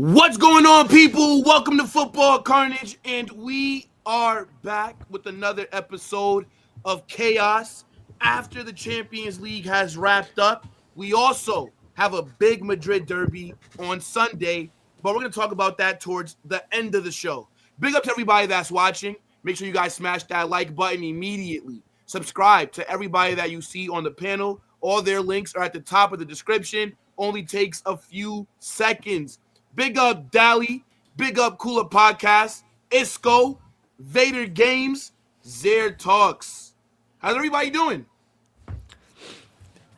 What's going on, people? Welcome to Football Carnage, and we are back with another episode of Chaos. After the Champions League has wrapped up, we also have a big Madrid derby on Sunday, but we're going to talk about that towards the end of the show. Big up to everybody that's watching. Make sure you guys smash that like button immediately. Subscribe to everybody that you see on the panel. All their links are at the top of the description. Only takes a few seconds. Big up Dally, big up Cooler Podcast, Isko, Vator Games, Zeer Talks. How's everybody doing?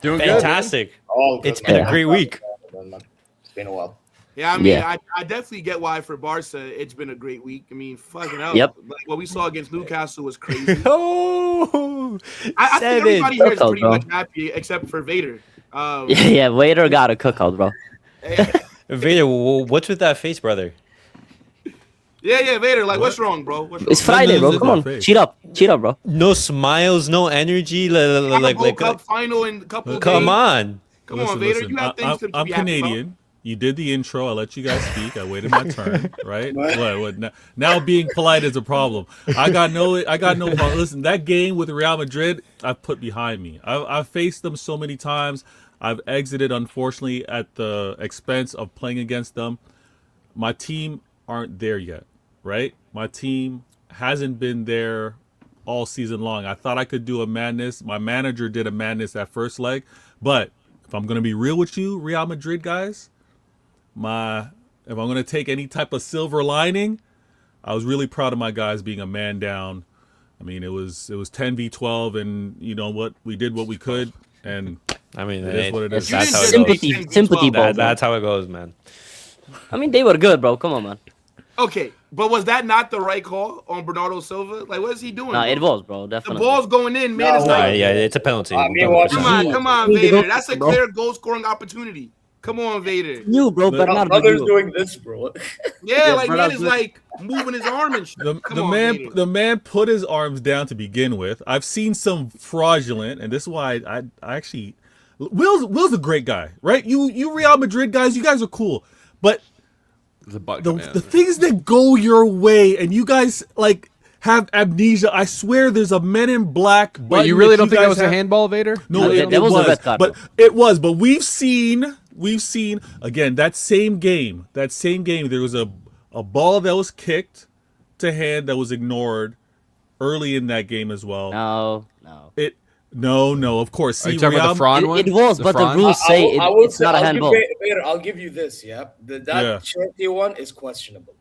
Doing fantastic. Good, it's been a great week. It's been a while. Yeah, I mean, I definitely get why for Barca it's been a great week. I mean, fucking hell. Yep. Like what we saw against Newcastle was crazy. Oh, I think everybody here is Cookout, pretty bro. much happy except for Vader. Yeah, Vator got a cookout, bro. Vader, what's with that face, brother? Yeah, Vader. Like, what's wrong, bro? What's wrong? It's Friday, bro. Come on, cheat up, bro. No smiles, no energy. Like Cup final in a couple of come days. on. Come on, Vader. You have things to be I'm happy Canadian. about. You did the intro. I let you guys speak. I waited my turn. Right? What? Now being polite is a problem. I got no problem. Listen, that game with Real Madrid, I've put behind me. I've faced them so many times. I've exited, unfortunately, at the expense of playing against them. My team aren't there yet, right? My team hasn't been there all season long. I thought I could do a madness. My manager did a madness that first leg. But if I'm going to be real with you, Real Madrid guys, if I'm going to take any type of silver lining, I was really proud of my guys being a man down. I mean, it was 10v12, and you know what? We did what we could, and I mean, it is what it is. That's how it sympathy, goes. sympathy, bro. That's how it goes, man. I mean, they were good, bro. Come on, man. Okay, but was that not the right call on Bernardo Silva? Like, what is he doing? Nah, bro? it was, bro. The Definitely. ball's going in, man. No, It's Nah, like, yeah, it's a penalty. come on, He Vader. did That's a bro. clear goal-scoring opportunity. Come on, Vader. You, bro, But Bernardo. Others you. doing this, bro. Yeah, like man Bernardo is good. like moving his arm and shit. The man put his arms down to begin with. I've seen some fraudulent, and this is why I actually Will's a great guy, right? You Real Madrid guys, you guys are cool, but the things that go your way, and you guys like have amnesia. I swear, there's a Men in Black. Wait, you really don't think that was a handball, Vader? No, Yeah, it that was a was, red card, but bro. it was. But we've seen again that same game. There was a ball that was kicked to hand that was ignored early in that game as well. No. No, of course. Are you See, talking about Real- the Fran one? It was, but the Fran? rules say it's not a handball. I'll give you this, yeah. That Yeah. Cherokee one is questionable.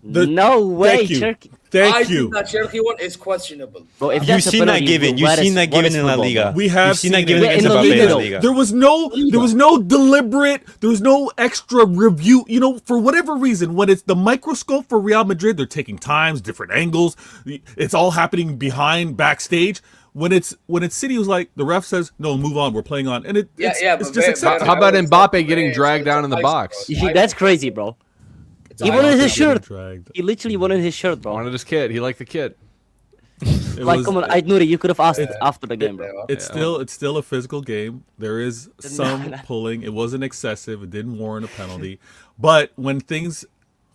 No way, Thank you. Turkey. Thank I you. think that Cherokee one is questionable. Bro, if You've that's a seen that penalty, given. bro, You've what seen is- that what given is in La football, Liga. bro? We have You've seen that seen given it. against in the Mbappé Liga, in La though. Liga. There was no deliberate. There was no extra review. You know, for whatever reason, when it's the microscope for Real Madrid, they're taking times, different angles. It's all happening behind backstage. When it's City, was like the ref says, "No, move on. We're playing on," and it's but just Vader- acceptable. How about I was Mbappe like, getting man, dragged it's down in the ice, box? bro. You see, that's crazy, bro. It's He ice. wanted his Getting shirt. dragged. He literally wanted his shirt, bro. Wanted his kid. He liked the kid. It Like, was- come on, Nuri, you could have asked after the game, bro. It's still a physical game. There is some pulling. It wasn't excessive. It didn't warrant a penalty. But when things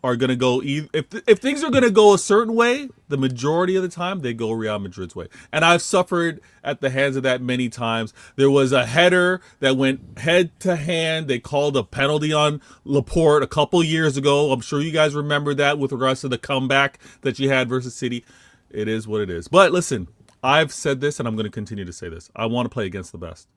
are going to go, if things are going to go a certain way, the majority of the time they go Real Madrid's way. And I've suffered at the hands of that many times. There was a header that went head to hand. They called a penalty on Laporte a couple years ago. I'm sure you guys remember that with regards to the comeback that you had versus City. It is what it is. But listen, I've said this and I'm going to continue to say this. I want to play against the best.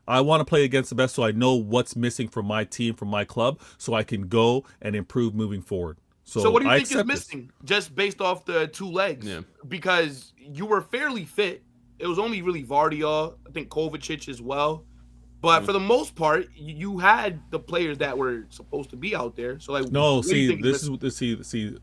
I want to play against the best so I know what's missing from my team, from my club, so I can go and improve moving forward. So what do you I think is accept this. missing, just based off the two legs? Yeah. Because you were fairly fit. It was only really Vardiol, I think Kovacic as well. But for the most part, you had the players that were supposed to be out there. So like, No, what do you think see,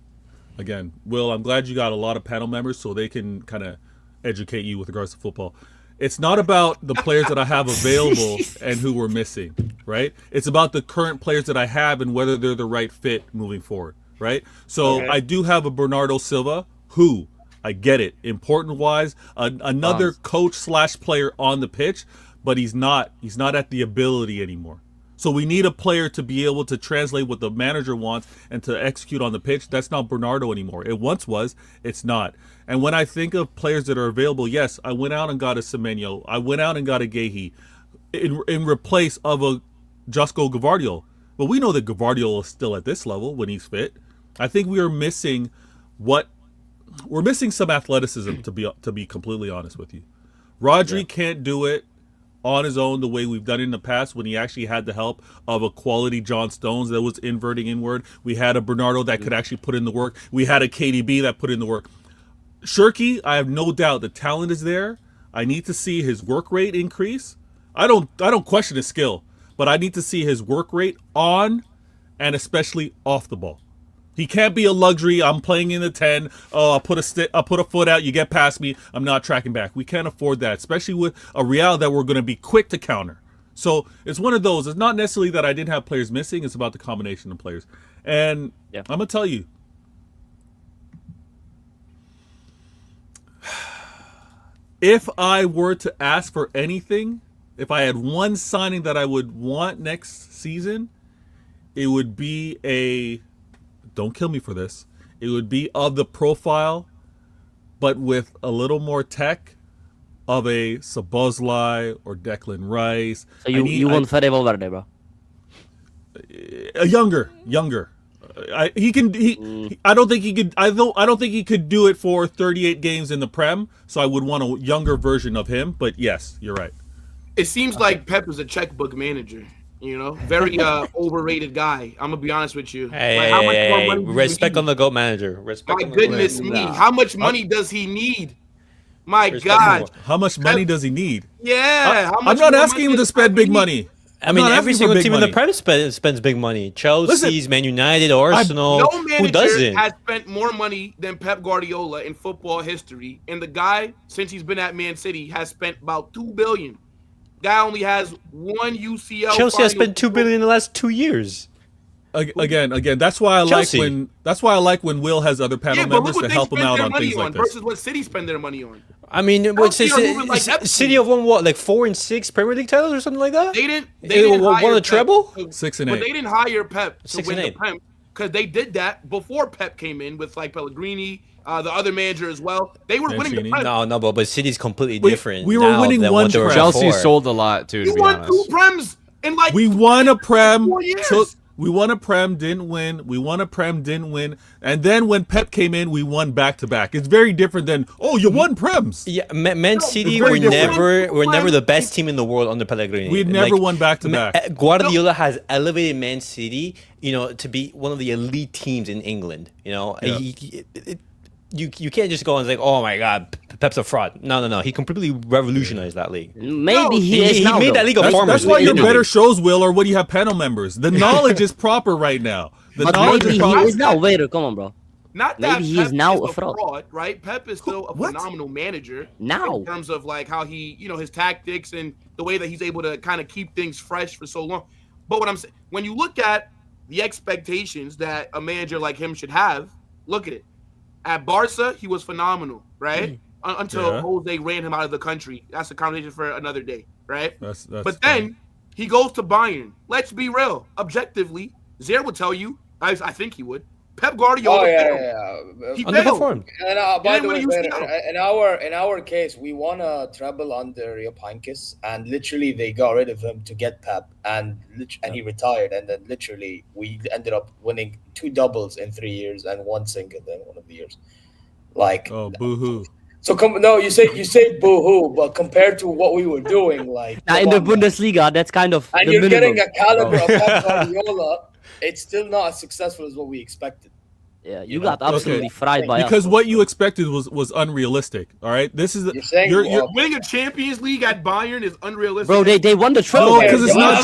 again, Will, I'm glad you got a lot of panel members so they can kind of educate you with regards to football. It's not about the players that I have available and who we're missing, right? It's about the current players that I have and whether they're the right fit moving forward, right? So I do have a Bernardo Silva who, I get it, important-wise, another coach/player on the pitch, but he's not at the ability anymore. So we need a player to be able to translate what the manager wants and to execute on the pitch. That's not Bernardo anymore. It once was. It's not. And when I think of players that are available, yes, I went out and got a Semenyo. I went out and got a Guehi in replace of a Josko Gvardiol. But we know that Gvardiol is still at this level when he's fit. I think we are missing some athleticism, to be completely honest with you. Rodri can't do it on his own the way we've done it in the past when he actually had the help of a quality John Stones that was inverting inward. We had a Bernardo that could actually put in the work. We had a KDB that put in the work. Shirky, I have no doubt the talent is there. I need to see his work rate increase. I don't question his skill, but I need to see his work rate on and especially off the ball. He can't be a luxury. I'm playing in the 10. Oh, I'll put a foot out. You get past me. I'm not tracking back. We can't afford that, especially with a Real that we're going to be quick to counter. So it's one of those. It's not necessarily that I didn't have players missing. It's about the combination of players. And I'm going to tell you, if I were to ask for anything, if I had one signing that I would want next season, it would be a... Don't kill me for this. It would be of the profile, but with a little more tech of a Szoboszlai or Declan Rice. So you want Fede Valverde, bro? A younger. I don't think he could. I don't think he could do it for 38 games in the Prem. So I would want a younger version of him. But yes, you're right. It seems like Pep is a checkbook manager. You know, very overrated guy. I'm gonna be honest with you. Hey, respect on the GOAT manager. Respect. My goodness me, how much money does he need? My God, how much money does he need? Yeah, I'm not asking him to spend big money. I mean, every single team in the Prem spends big money. Chelsea's, Man United, Arsenal. No manager who doesn't? has spent more money than Pep Guardiola in football history, and the guy, since he's been at Man City, has spent about $2 billion. Guy only has one UCL. Chelsea has spent $2 billion in the last 2 years. Again, that's why I like when Will has other panel members to help him out on things like this. Versus what City spend their money on. I mean, City have won what, like 4 and 6 Premier League titles or something like that? They didn't won a treble? 6 and 8. But they didn't hire Pep to 6 win and the 8. Prem because they did that before Pep came in with like Pellegrini, the other manager as well. They were winning the Prem. No, but City's completely different. We were winning one Prem. Chelsea sold a lot too. You won 2 Prems in like we won a Prem. 4 years. We won a Prem, didn't win. We won a Prem, didn't win. And then when Pep came in, we won back-to-back. It's very different than, you won Prems. Yeah, Man City were never the best team in the world under Pellegrini. We had never won back-to-back. Guardiola has elevated Man City, to be one of the elite teams in England. You can't just go and say, oh my God, Pep's a fraud. No. He completely revolutionized that league. Maybe he made that league a farmer's That's why your league. better shows, Will, are when you have panel members. The knowledge is proper right now. But maybe he is now. Vator, come on, bro. Not that maybe Pep he's now is a fraud, right? Pep is still a phenomenal manager now in terms of like how he, his tactics and the way that he's able to kind of keep things fresh for so long. But what I'm saying, when you look at the expectations that a manager like him should have, look at it. At Barca, he was phenomenal, right? Until Jose ran him out of the country. That's a conversation for another day, right? But then he goes to Bayern. Let's be real. Objectively, Zeer would tell you, I think he would, Pep Guardiola failed. He failed. And by the way, in our case, we won a treble under Japankis, and literally they got rid of him to get Pep, and he retired, and then literally we ended up winning 2 doubles in 3 years and 1 single in one of the years. Like, boo-hoo. So you say boo-hoo, but compared to what we were doing, like in the Bundesliga, that's kind of and you're getting a caliber of Pep Guardiola. It's still not as successful as what we expected. Yeah, you got absolutely fried by because us. what you expected was unrealistic. All right, this is you're winning a Champions League at Bayern is unrealistic. Bro, they won the treble. No, because it's not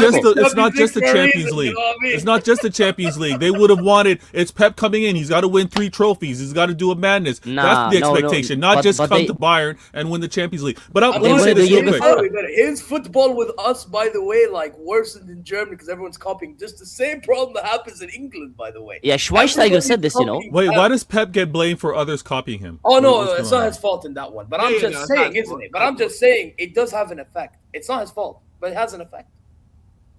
just the Champions League. It's not just the Champions League. They would have wanted. It's Pep coming in. He's got to win 3 trophies. He's got to do a madness. That's the expectation. Not just come to Bayern and win the Champions League. But let me say this real quick. His football with us, by the way, like worse than Germany because everyone's copying. Just the same problem that happens in England, by the way. Yeah, Schweinsteiger said this, Wait, why does Pep get blamed for others copying him? Oh no, it's not his fault in that one. But I'm just saying, isn't it? But I'm just saying it does have an effect. It's not his fault, but it has an effect.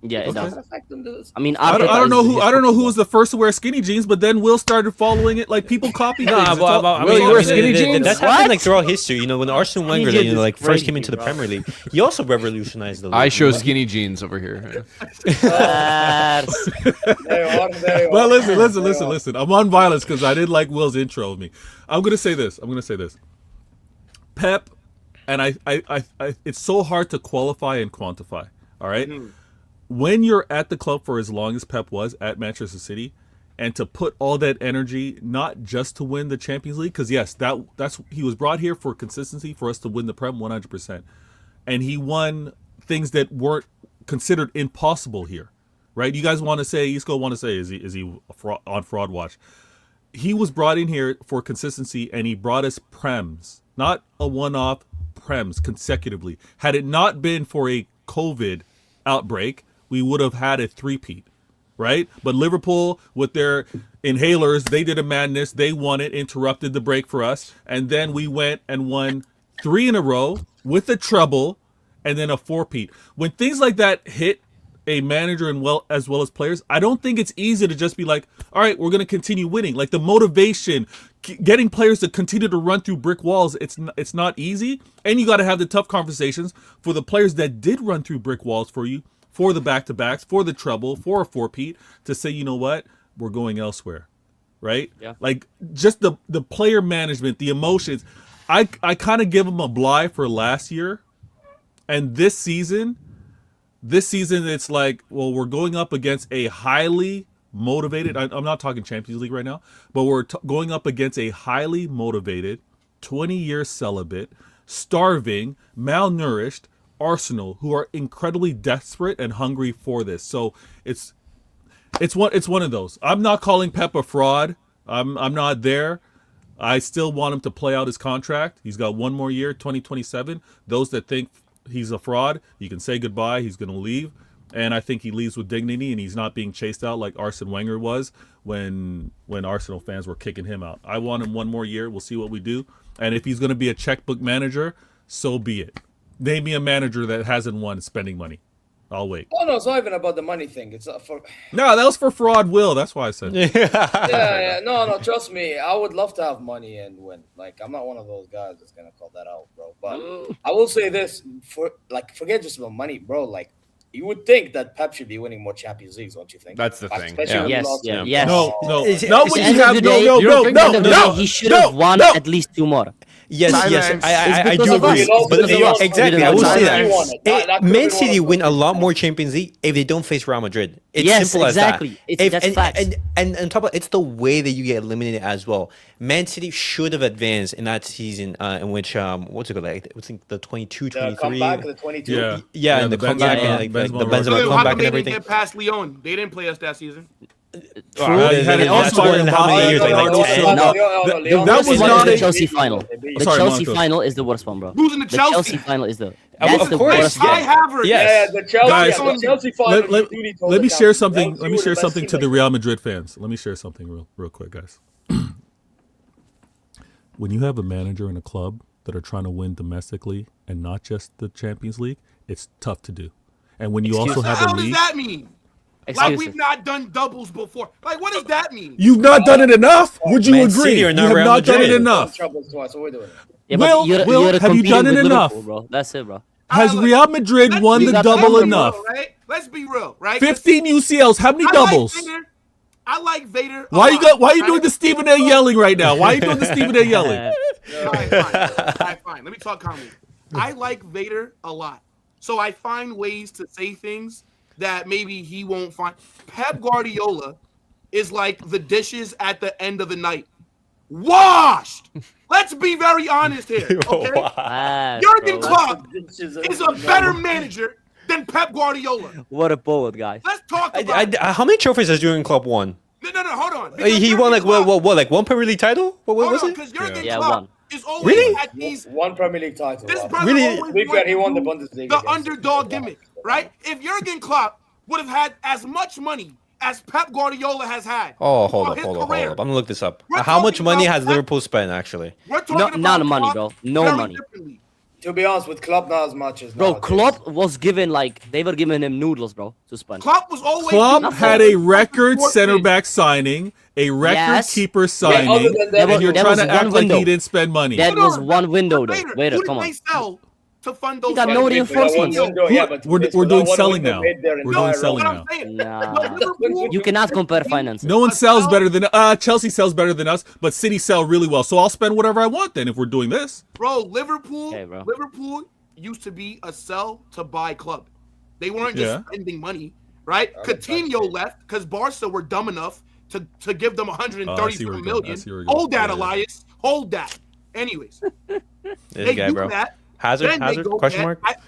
Yeah, it Okay. does. Affect them this. I mean, I Arteta don't know is who his I don't know who football. was the first to wear skinny jeans, but then Will started following it. Like people copy things. It's all- Will, you wear skinny jeans? That's happened like throughout history. You know, when Arsene Wenger, jeans is like first came crazy, into the bro. Premier League, he also revolutionized the league. I show skinny jeans over here. Yes. There you Well, are. listen. I'm on violence because I didn't like Will's intro of me. I'm gonna say this. Pep, and I it's so hard to qualify and quantify. All right, when you're at the club for as long as Pep was at Manchester City, and to put all that energy not just to win the Champions League, because yes, that's he was brought here for consistency for us to win the Prem 100%, and he won things that weren't considered impossible here. Right? You guys want to say, Isko want to say, is he on fraud watch? He was brought in here for consistency, and he brought us Prems, not a one-off, Prems consecutively. Had it not been for a COVID outbreak, we would have had a three-peat, right? But Liverpool, with their inhalers, they did a madness. They won it, interrupted the break for us, and then we went and won 3 in a row with a treble, and then a four-peat. When things like that hit a manager and as well as players, I don't think it's easy to just be like, all right, we're going to continue winning. Like the motivation, getting players to continue to run through brick walls, it's not easy. And you got to have the tough conversations for the players that did run through brick walls for you, for the back-to-backs, for the treble, for a four-peat, to say, you know what, we're going elsewhere, right? Yeah. Like just the player management, the emotions. I kind of give them a bly for last year, and this season, it's like, well, we're going up against a highly motivated, I'm not talking Champions League right now, but we're going up against a highly motivated, 20-year celibate, starving, malnourished Arsenal who are incredibly desperate and hungry for this. So it's one of those. I'm not calling Pep a fraud. I'm not there. I still want him to play out his contract. He's got one more year, 2027. Those that think he's a fraud, you can say goodbye. He's going to leave. And I think he leaves with dignity, and he's not being chased out like Arsene Wenger was when Arsenal fans were kicking him out. I want him one more year. We'll see what we do. And if he's going to be a checkbook manager, so be it. Name me a manager that hasn't won spending money. I'll wait. Oh no, it's not even about the money thing. It's for No, that was for fraud, Will. That's why I said. yeah. No, trust me. I would love to have money and win. Like I'm not one of those guys that's gonna call that out, bro. But I will say this: forget just about money, bro. Like you would think that Pep should be winning more Champions Leagues, don't you think? That's the thing. Especially Yeah. when Yes, lost yeah, to- yes. No, It's- not it's- when at you the have end of the day, you don't think At the end of the day, he should have won at least 2 more. Yes, Silence. I It's do because of agree. us. But It's because of us. exactly, We I will didn't say win. that. He won it. That could've Man been City one. win a lot more Champions League if they don't face Real Madrid. It's Yes, simple exactly. as that. That's facts. And on top of it's the way that you get eliminated as well. Man City should have advanced in that season in which what's it called? Like, I think the 22, The 23. comeback of the 22. Yeah, and the comeback Benzema- and Benzema the Road. Benzema How comeback come and they everything. didn't get past Lyon? They didn't play us that season. True. he had And it that's also more than how many years? Like also- 10? That Worst was one not is a- the Chelsea final. Sorry, The Chelsea Monaco. final is the worst one, bro. Losing to The Chelsea Chelsea. final is the. Of That's the course, worst yeah. Kai Havertz. Yes. Yeah, the Chelsea, Guys, the Chelsea final. Let me share something. Let me share something to the Real Madrid fans. Let me share something real quick, guys. When you have a manager in a club that are trying to win domestically and not just the Champions League, it's tough to do. And when you also What the have hell a does league, that mean? Like Exclusive. we've not done doubles before. Like what does that mean? you've not done it enough. Would you Man agree? City You are have not Real not done it Madrid. enough. Troubles twice, so we're doing it. Yeah, Will, but you're have you competing done it with enough? Liverpool, bro. That's it, bro. Has Look, Real Madrid let's won be- the let's double be enough? real, right? Let's be real, right? 15 UCLs. How many doubles? I like Vator. Why are you doing the Stephen A. yelling right now? Why are you doing the Stephen A. yelling? All right, fine. Let me talk calmly. I like Vader a lot. So I find ways to say things that maybe he won't find. Pep Guardiola is like the dishes at the end of the night. Washed. Let's be very honest here. Okay? Jurgen Klopp is a better manager than Pep Guardiola. What a poet, guys. Let's talk about it. How many trophies has Jurgen Klopp won? No, hold on. He won like what, like one Premier League title? What was it? Because Jurgen Yeah, Klopp one. is always Really? at these. One Premier League title. This wow. brother Really? always To be fair, he won the wanted to Bundesliga. do the against underdog City. gimmick, right? If Jurgen Klopp would have had as much money as Pep Guardiola has had. Oh, hold for up. his I'm career, gonna look this up. We're How much talking money about has Pep- Liverpool spent actually? We're talking Not about money, Klopp bro. No very money. differently. To be honest, with Klopp, not as much as Bro, nowadays. Klopp was given they were giving him noodles, bro, to spend. Klopp was always Klopp had a record center important. back signing, a record Yes. keeper other signing, than that, and you're there trying was to act one like window. he didn't spend money. That was one window, though. Vader, Vader, who come did on. they sell to fund those? got no funds? reinforcements. Yeah, but We're this doing was one selling window now. made their We're entire doing selling run. What I'm saying. Nah. But Liverpool- You cannot compare finances. No one sells better than Chelsea sells better than us, but City sell really well. So I'll spend whatever I want then if we're doing this. Bro, Liverpool bro. Liverpool used to be a sell to buy club. They weren't Yeah. just spending money, right? Coutinho left because Barca were dumb enough to give them Oh, I 130 see where you're going. I million. see where you're going. Hold that, Yeah, yeah. Elias. Hold that. Anyways, This they guy, do bro. that. Hazard? Then they Hazard? go Question back- mark?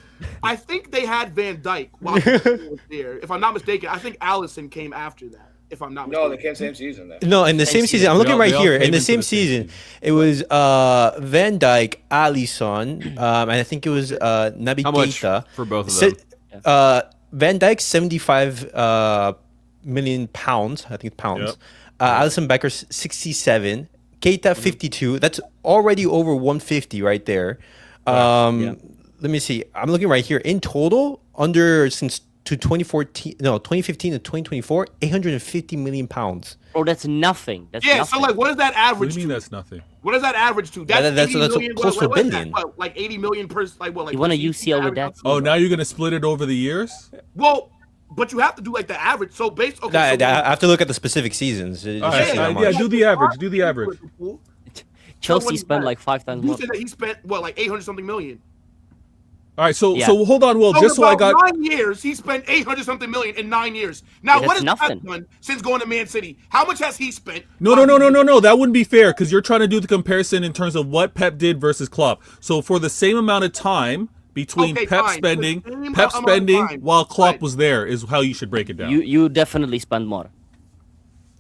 I think they had Van Dijk while he was there. If I'm not mistaken, I think Allison came after that. If I'm not No, mistaken. they came same season. Then. No, in the same season. I'm looking all- right they all here. came In the into same the same season, season. it was Van Dijk, Alisson, and I think it was Naby How much Keita. for both of Se- them? Van Dijk, 75 million pounds. I think it's pounds. Yep. Alisson Becker, 67. Keita, 52. That's already over 150 right there. Let me see. I'm looking right here. In total, since 2015 to 2024, 850 million pounds. Bro, that's nothing. That's Yeah, nothing. so what does that What do average you mean to? that's nothing? What does that average to? That's, That's 80 million, close to a what is that? billion. What, like 80 million per like You want a per season UCL with average? that? Oh, now you're going to split it over the years? Well, but you have to do like the average. So based okay, I so have to look at the specific seasons. It All just right, says how yeah, much. do the average. Do the average. Chelsea spent like 5 times You more. said that he spent what, like 800 something million. All right, so Yeah. so hold on, Will. So Just in so I about got 9 years, he spent 800 something million in 9 years. Now, Yeah, what that's has nothing. Pep done since going to Man City? How much has he spent? No. That wouldn't be fair because you're trying to do the comparison in terms of what Pep did versus Klopp. So for the same amount of time between Okay, Pep fine. spending, The same Pep amount of spending time. while Klopp Right. was there is how you should break it down. You definitely spend more.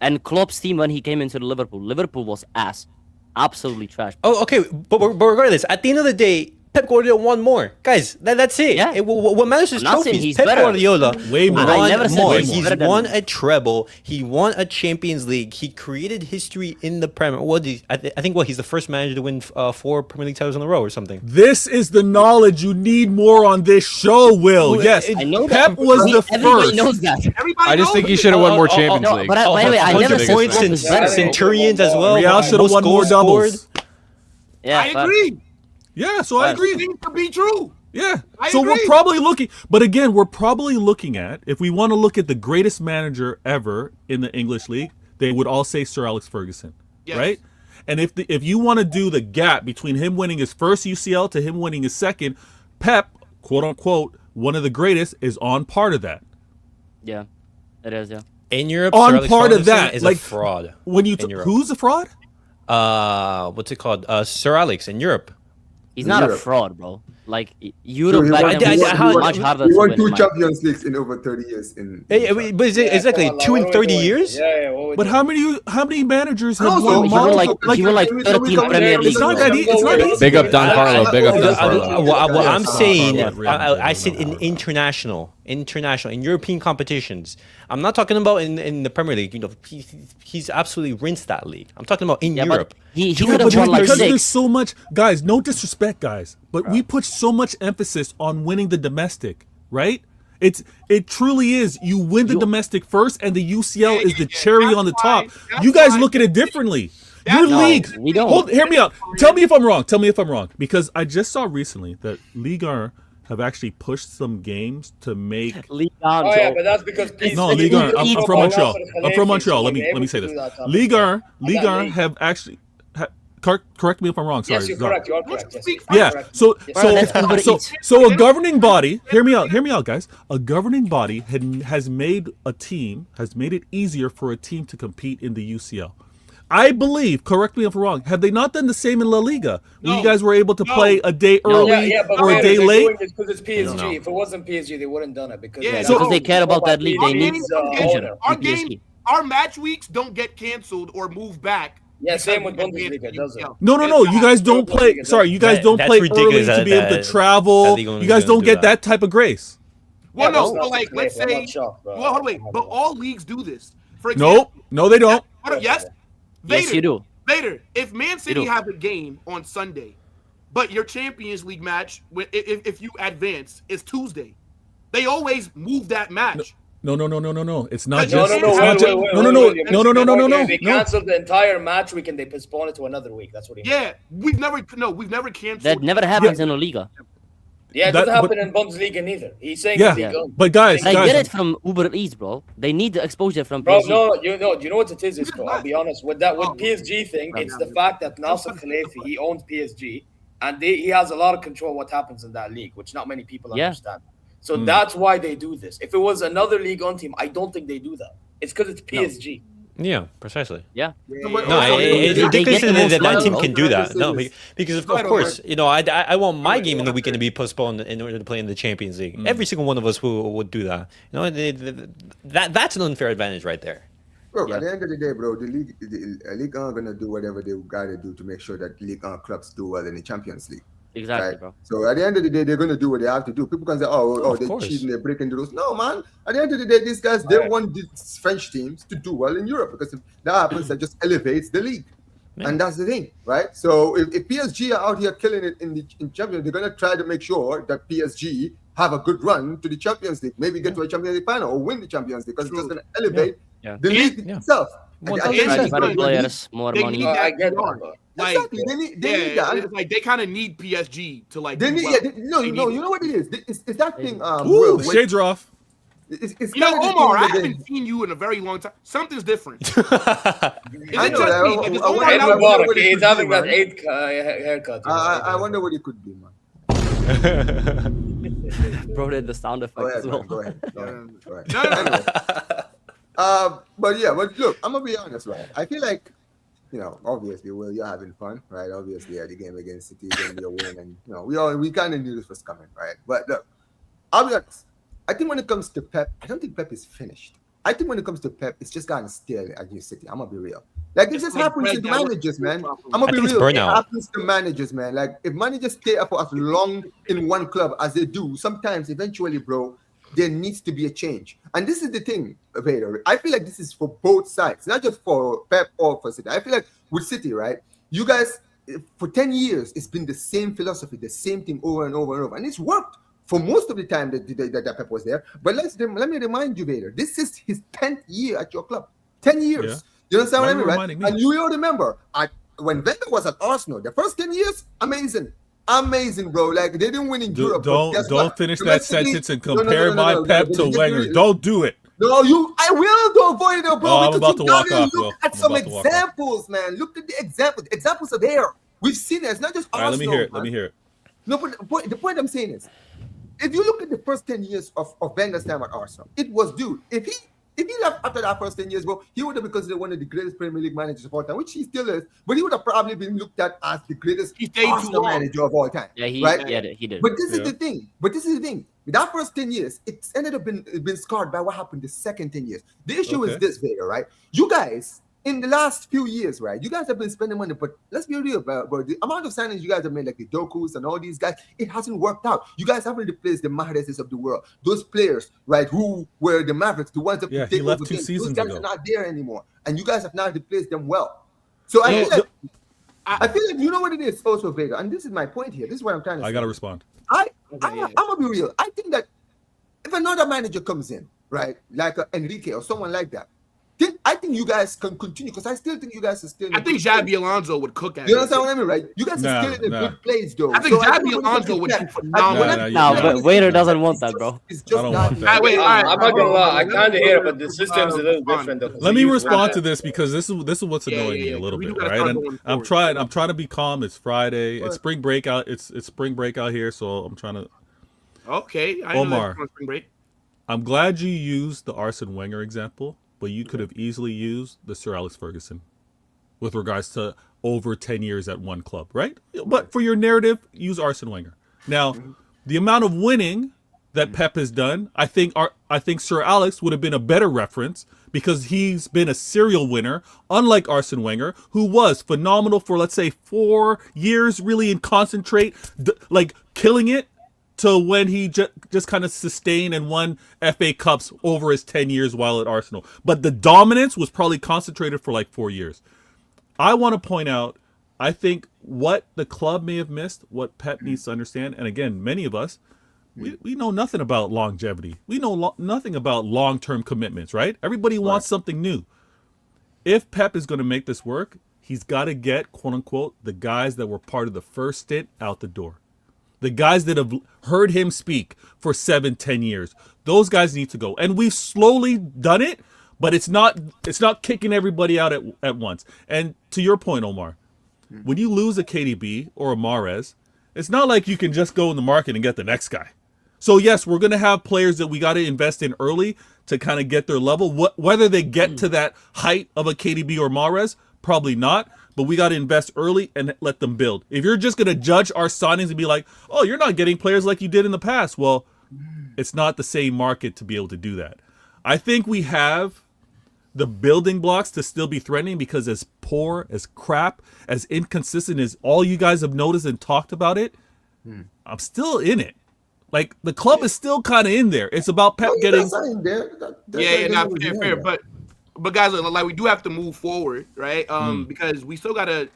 And Klopp's team when he came into Liverpool was ass. Absolutely trash. Oh, okay, but regardless, at the end of the day, Pep Guardiola won more, guys. That's it. Yeah. What matters is I'm not saying trophies. he's Pep better. Guardiola Way more. won I never said more. he's He's better than won him. a treble. He won a Champions League. He created history in the Premier. I think he's the first manager to win 4 Premier League titles in a row or something. This is the knowledge you need more on this show, Will. Well, Yes, I know Pep that. was the Everybody first. knows that. Everybody I just knows think he it. should have won more Oh, Champions No, League. but by the way, I never 100 said points Klopp and is better. Centurions as well. Real should have Most won more goals doubles. scored. Yeah, I fair. agree. Yeah, so I It agree. seems to be true. Yeah. I So agree. we're probably looking, but again, we're probably looking at, if we want to look at the greatest manager ever in the English league, they would all say Sir Alex Ferguson, Yes. right? And if you want to do the gap between him winning his first UCL to him winning his second, Pep, quote unquote, one of the greatest, is on part of that. Yeah, it is, yeah. In Europe, On Sir Alex part of Ferguson that, is like, a fraud. When you in Europe. who's the fraud? What's it called? Sir Alex in Europe. He's not a Europe. fraud, bro. Like, Europe he back won- then he was won- much harder He to won win. 2 in my- Champions Leagues in over 30 years. But is it exactly come on, 2 what in are we 30 doing? years? Yeah, what we But doing? how many managers have No, won so He won multiple? like 13 Premier Leagues. It's not bro. that easy. It's not easy. Big up Don Carlo. Big up Don What Carlo. I'm saying, Yeah. I said in international, in European competitions. I'm not talking about in the Premier League. You know, he's absolutely rinsed that league. I'm talking about in Yeah, Europe. but he Yeah, could but have won like because there's 6. so much, guys. No disrespect, guys, but we put so much emphasis on winning the domestic, right? It truly is. You win the domestic first, and the UCL is the cherry That's on the why- top. that's You guys why- look at it differently. That's Your why- league. we don't. Hold, hear me out. Tell me if I'm wrong. Tell me if I'm wrong. Because I just saw recently that Ligue 1 have actually pushed some games to make. League on, Oh yeah, Joe. but that's because No, it's Ligue 1. I'm football, from Montreal. not for the I'm from Khaleesi, Montreal. so Let they're me able say to this. do that type of Ligue 1 stuff. That have actually. Correct me if I'm wrong. Sorry. Yes, you're Zara. correct. You are correct. Yes, Speak you're Yeah. correct. So Yes. so a governing body. Hear me out, guys. A governing body has made it easier for a team to compete in the UCL. I believe. Correct me if I'm wrong. Have they not done the same in La Liga? Where No. you guys were able to No. play a day No. early but or a wait, day they're late? doing this because it's PSG. If it wasn't PSG, they wouldn't done it because Yeah, that's so- Because they care about that league. They need owner. Our PSG. game, our match weeks don't get canceled or moved back. Yeah, same with because we Bundesliga, advance does it? UCL. No. You guys don't play. Sorry, you guys don't That's play ridiculous early to be that- able to travel. that league You only guys gonna don't do get that. that type of grace. Well, Yeah, no, but it's but not like, the let's case. I'm say, not shocked, bro. well, hold on, wait, but all leagues do this. For example, No, they don't. hold on, yes, Yes, Vader, you do. Vader, if Man City do. have a game on Sunday, but your Champions League match, if you advance, is Tuesday. They always move that match. No. It's not No, just. no, no, It's wait, not wait, just. wait, No. They canceled the entire match week and they postponed it to another week. That's what he meant. Yeah, we've never canceled. That never happens in La Liga. Yeah, it That- doesn't happen but- in Bundesliga neither. He's saying Yeah, Liga. but guys, I get guys, it from Uber Eats, bro. They need the exposure from Bro, PSG. no, you know what it is, Isko. I'll be honest with that. With PSG thing, it's the fact that Nasser Khelafi, he owns PSG, and he has a lot of control what happens in that league, which not many people understand. So that's why they do this. If it was another league on team, I don't think they do that. It's because it's PSG. Yeah, precisely. Yeah. No, it's They ridiculous get the most that money, team bro. can do that. No, Right. because of course, you know, I want my game in the weekend to be postponed in order to play in the Champions League. Every single one of us who would do that. You know, that's an unfair advantage right there. Bro, at the end of the day, bro, the league are gonna do whatever they gotta do to make sure that league clubs do well in the Champions League. Exactly, Right? bro. So at the end of the day, they're gonna do what they have to do. People can say, "Oh, Of they're course. cheating, they're breaking the rules." No, man. At the end of the day, these guys they want these French teams to do well in Europe because if that happens, that just elevates the league, and that's the thing, right? So if PSG are out here killing it in Champions, they're gonna try to make sure that PSG have a good run to the Champions League, maybe get to a Champions League final or win the Champions League because it's just gonna elevate Yeah. the league Yeah. itself. Well, At the that's end of right. the Better day, players, more they money. need I that get PR. that. Like, Exactly. They need that. it's like they kind of need PSG to like. They do need, well. yeah, no, They no, need you know what it is? It's that thing. Ooh, Will, the shades are off. it's You know, kinda the Omar, I thing that they- haven't seen you in a very long time. Something's different. Is I it know just that. me? I Is Omar wonder- not- I wonder Mubarak, what it he's could having be, that man. 8 haircut. you know. I wonder what it could be, man. Bro did the sound effect Go ahead, as well. man. Go ahead. Go ahead. Go ahead. No, no, no. Anyway, but look, I'm gonna be honest, right? I feel like, you know, obviously, Will, you're having fun, right? Obviously, the game against City is gonna be a win, and you know, we kind of knew this was coming, right? But look, I'll be honest. I think when it comes to Pep, I don't think Pep is finished. I think when it comes to Pep, it's just gotten stale at New City. I'm gonna be real. Like this It's just like happens bread to that managers, man. works I'm gonna I be think it's real. It burnout. happens to managers, man. Like if managers stay up for as long in one club as they do, sometimes eventually, bro, there needs to be a change. And this is the thing, Vator. I feel like this is for both sides, not just for Pep or for City. I feel like with City, right? You guys, for 10 years, it's been the same philosophy, the same thing over and over and over, and it's worked for most of the time that Pep was there. But let me remind you, Vader, this is his 10th year at your club. 10 years. Yeah. You understand Why what I are you mean, right? reminding me? And you will remember, when Wenger was at Arsenal, the first 10 years, amazing, bro. Like they didn't win in Europe. but guess Don't what? finish that Domestically- sentence and No, no, no, compare no, no, my no, Pep no, to no, Wenger. no, Don't do it. No, I will go avoid it, bro. Oh, I'm because about to you walk gotta off, look Will. at I'm some about to walk off. examples, man. Look at the examples. The examples are there. We've seen it. It's not just All right, let Arsenal. me hear it. man. Let me hear it. No, but the point I'm saying is, if you look at the first 10 years of Wenger's time at Arsenal, it was dude. If he left after that first 10 years, bro, he would have been considered one of the greatest Premier League managers of all time, which he still is. But he would have probably been looked at as the greatest He stayed too Arsenal long. manager of all time. Yeah, he right? did. But this Yeah. is the thing. With that first 10 years, it's ended up been scarred by what happened the second 10 years. The issue is Okay. this, Vader, right? You guys, in the last few years, right? You guys have been spending money, but let's be real, bro. The amount of signings you guys have made, like the Dokus and all these guys, it hasn't worked out. You guys haven't replaced the Mahrezes of the world. Those players, right, who were the Mavericks, the ones that Yeah, could he take left over 2 games. seasons Those guys ago. are not there anymore. And you guys have not replaced them well. So I No, feel like you know what it is also, Vader, and this is my point here. This is what I'm trying to say. I gotta respond. I'm gonna be real. I think that if another manager comes in, right, like Enrique or someone like that, I think you guys can continue because I still think you guys are still. I think Xabi Alonso would cook at You it. understand what I mean, right? You guys are still in a good place, though. I think So Xabi when it comes to Alonso would Pep, do phenomenal. Nah, but Waiter doesn't want that, bro. It's I just don't not. want that. Wait, all right, I'm not gonna lie. I Let kind of me hear go it, but the system's a little different. though. Let me use respond that. to this because this is what's Yeah, annoying yeah, me yeah, a little we bit, gotta right? start And going I'm forward. trying to be calm. It's Friday. What? It's spring break out. It's spring break out here, so I'm trying to. Okay, I know Omar. that's on spring break. I'm glad you used the Arsene Wenger example, but you could have easily used the Sir Alex Ferguson with regards to over 10 years at one club, right? But for your narrative, use Arsene Wenger. Now, the amount of winning that Pep has done, I think Sir Alex would have been a better reference because he's been a serial winner, unlike Arsene Wenger, who was phenomenal for, let's say, 4 years, really in concentrate, like killing it, to when he just kind of sustained and won FA Cups over his 10 years while at Arsenal. But the dominance was probably concentrated for like 4 years. I want to point out I think what the club may have missed, what Pep needs to understand, and again, many of us, we know nothing about longevity. We know nothing about long-term commitments, right? Everybody wants something new. If Pep is going to make this work, he's got to get, quote-unquote, the guys that were part of the first stint out the door. The guys that have heard him speak for 7-10 years. Those guys need to go. And we've slowly done it, but it's not kicking everybody out at once. And to your point, Omar, when you lose a KDB or a Mahrez, it's not like you can just go in the market and get the next guy. So yes, we're going to have players that we got to invest in early to kind of get their level. Whether they get to that height of a KDB or Mahrez, probably not. But we got to invest early and let them build. If you're just going to judge our signings and be like, oh, you're not getting players like you did in the past. Well, it's not the same market to be able to do that. I think we have the building blocks to still be threatening because as poor, as crap, as inconsistent as all you guys have noticed and talked about it, I'm still in it. Like, the club is still kind of in there. It's about Pep getting... Fair. But guys, like, we do have to move forward, right? Because we still got to,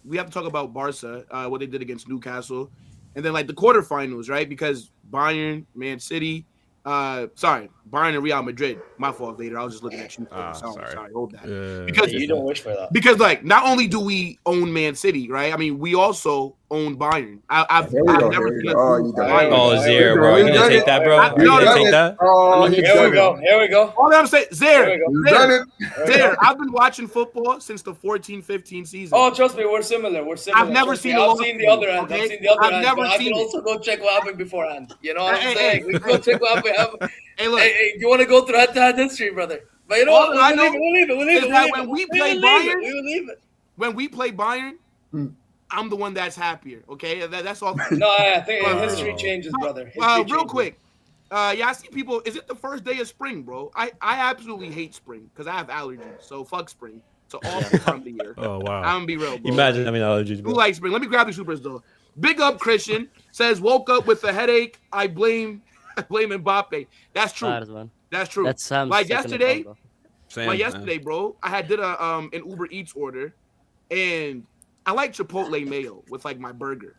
we have to talk about Barca, what they did against Newcastle. And then, like, the quarterfinals, right? Because Bayern, Man City... Bayern and Real Madrid. My fault, Vator. I was just looking at you. Sorry. Hold that. Because you don't wish for that. Because, like, not only do we own Man City, right? I mean, we also own Bayern. I've never seen Zeer, bro. Are you gonna take that, bro? Are you gonna take that? Here we go. All I'm saying, Zeer, I've been watching football since the 14-15 season. Oh, trust me, we're similar. I've never seen I've seen the other end. Okay? I've seen the other I've end. never I seen can it. also go check what happened beforehand. You know what I'm saying? We can go check what happened. Hey, look. Hey, you want to go through head-to-head history, brother? But you know what? We'll leave it. When we play Bayern, I'm the one that's happier. Okay, that's all. No, I think history changes, brother. Real quick, I see people. Is it the first day of spring, bro? I absolutely hate spring because I have allergies. So fuck spring. It's an awful time of the year. Oh wow. I'm gonna be real, bro. Imagine having allergies, bro. Who likes spring? Let me grab the supers though. Big up, Christian says woke up with a headache. I blame Mbappé. That's true. That's true. That's Sam's like second yesterday. account, Yesterday, bro, I did an Uber Eats order, and I like Chipotle mayo with like my burger.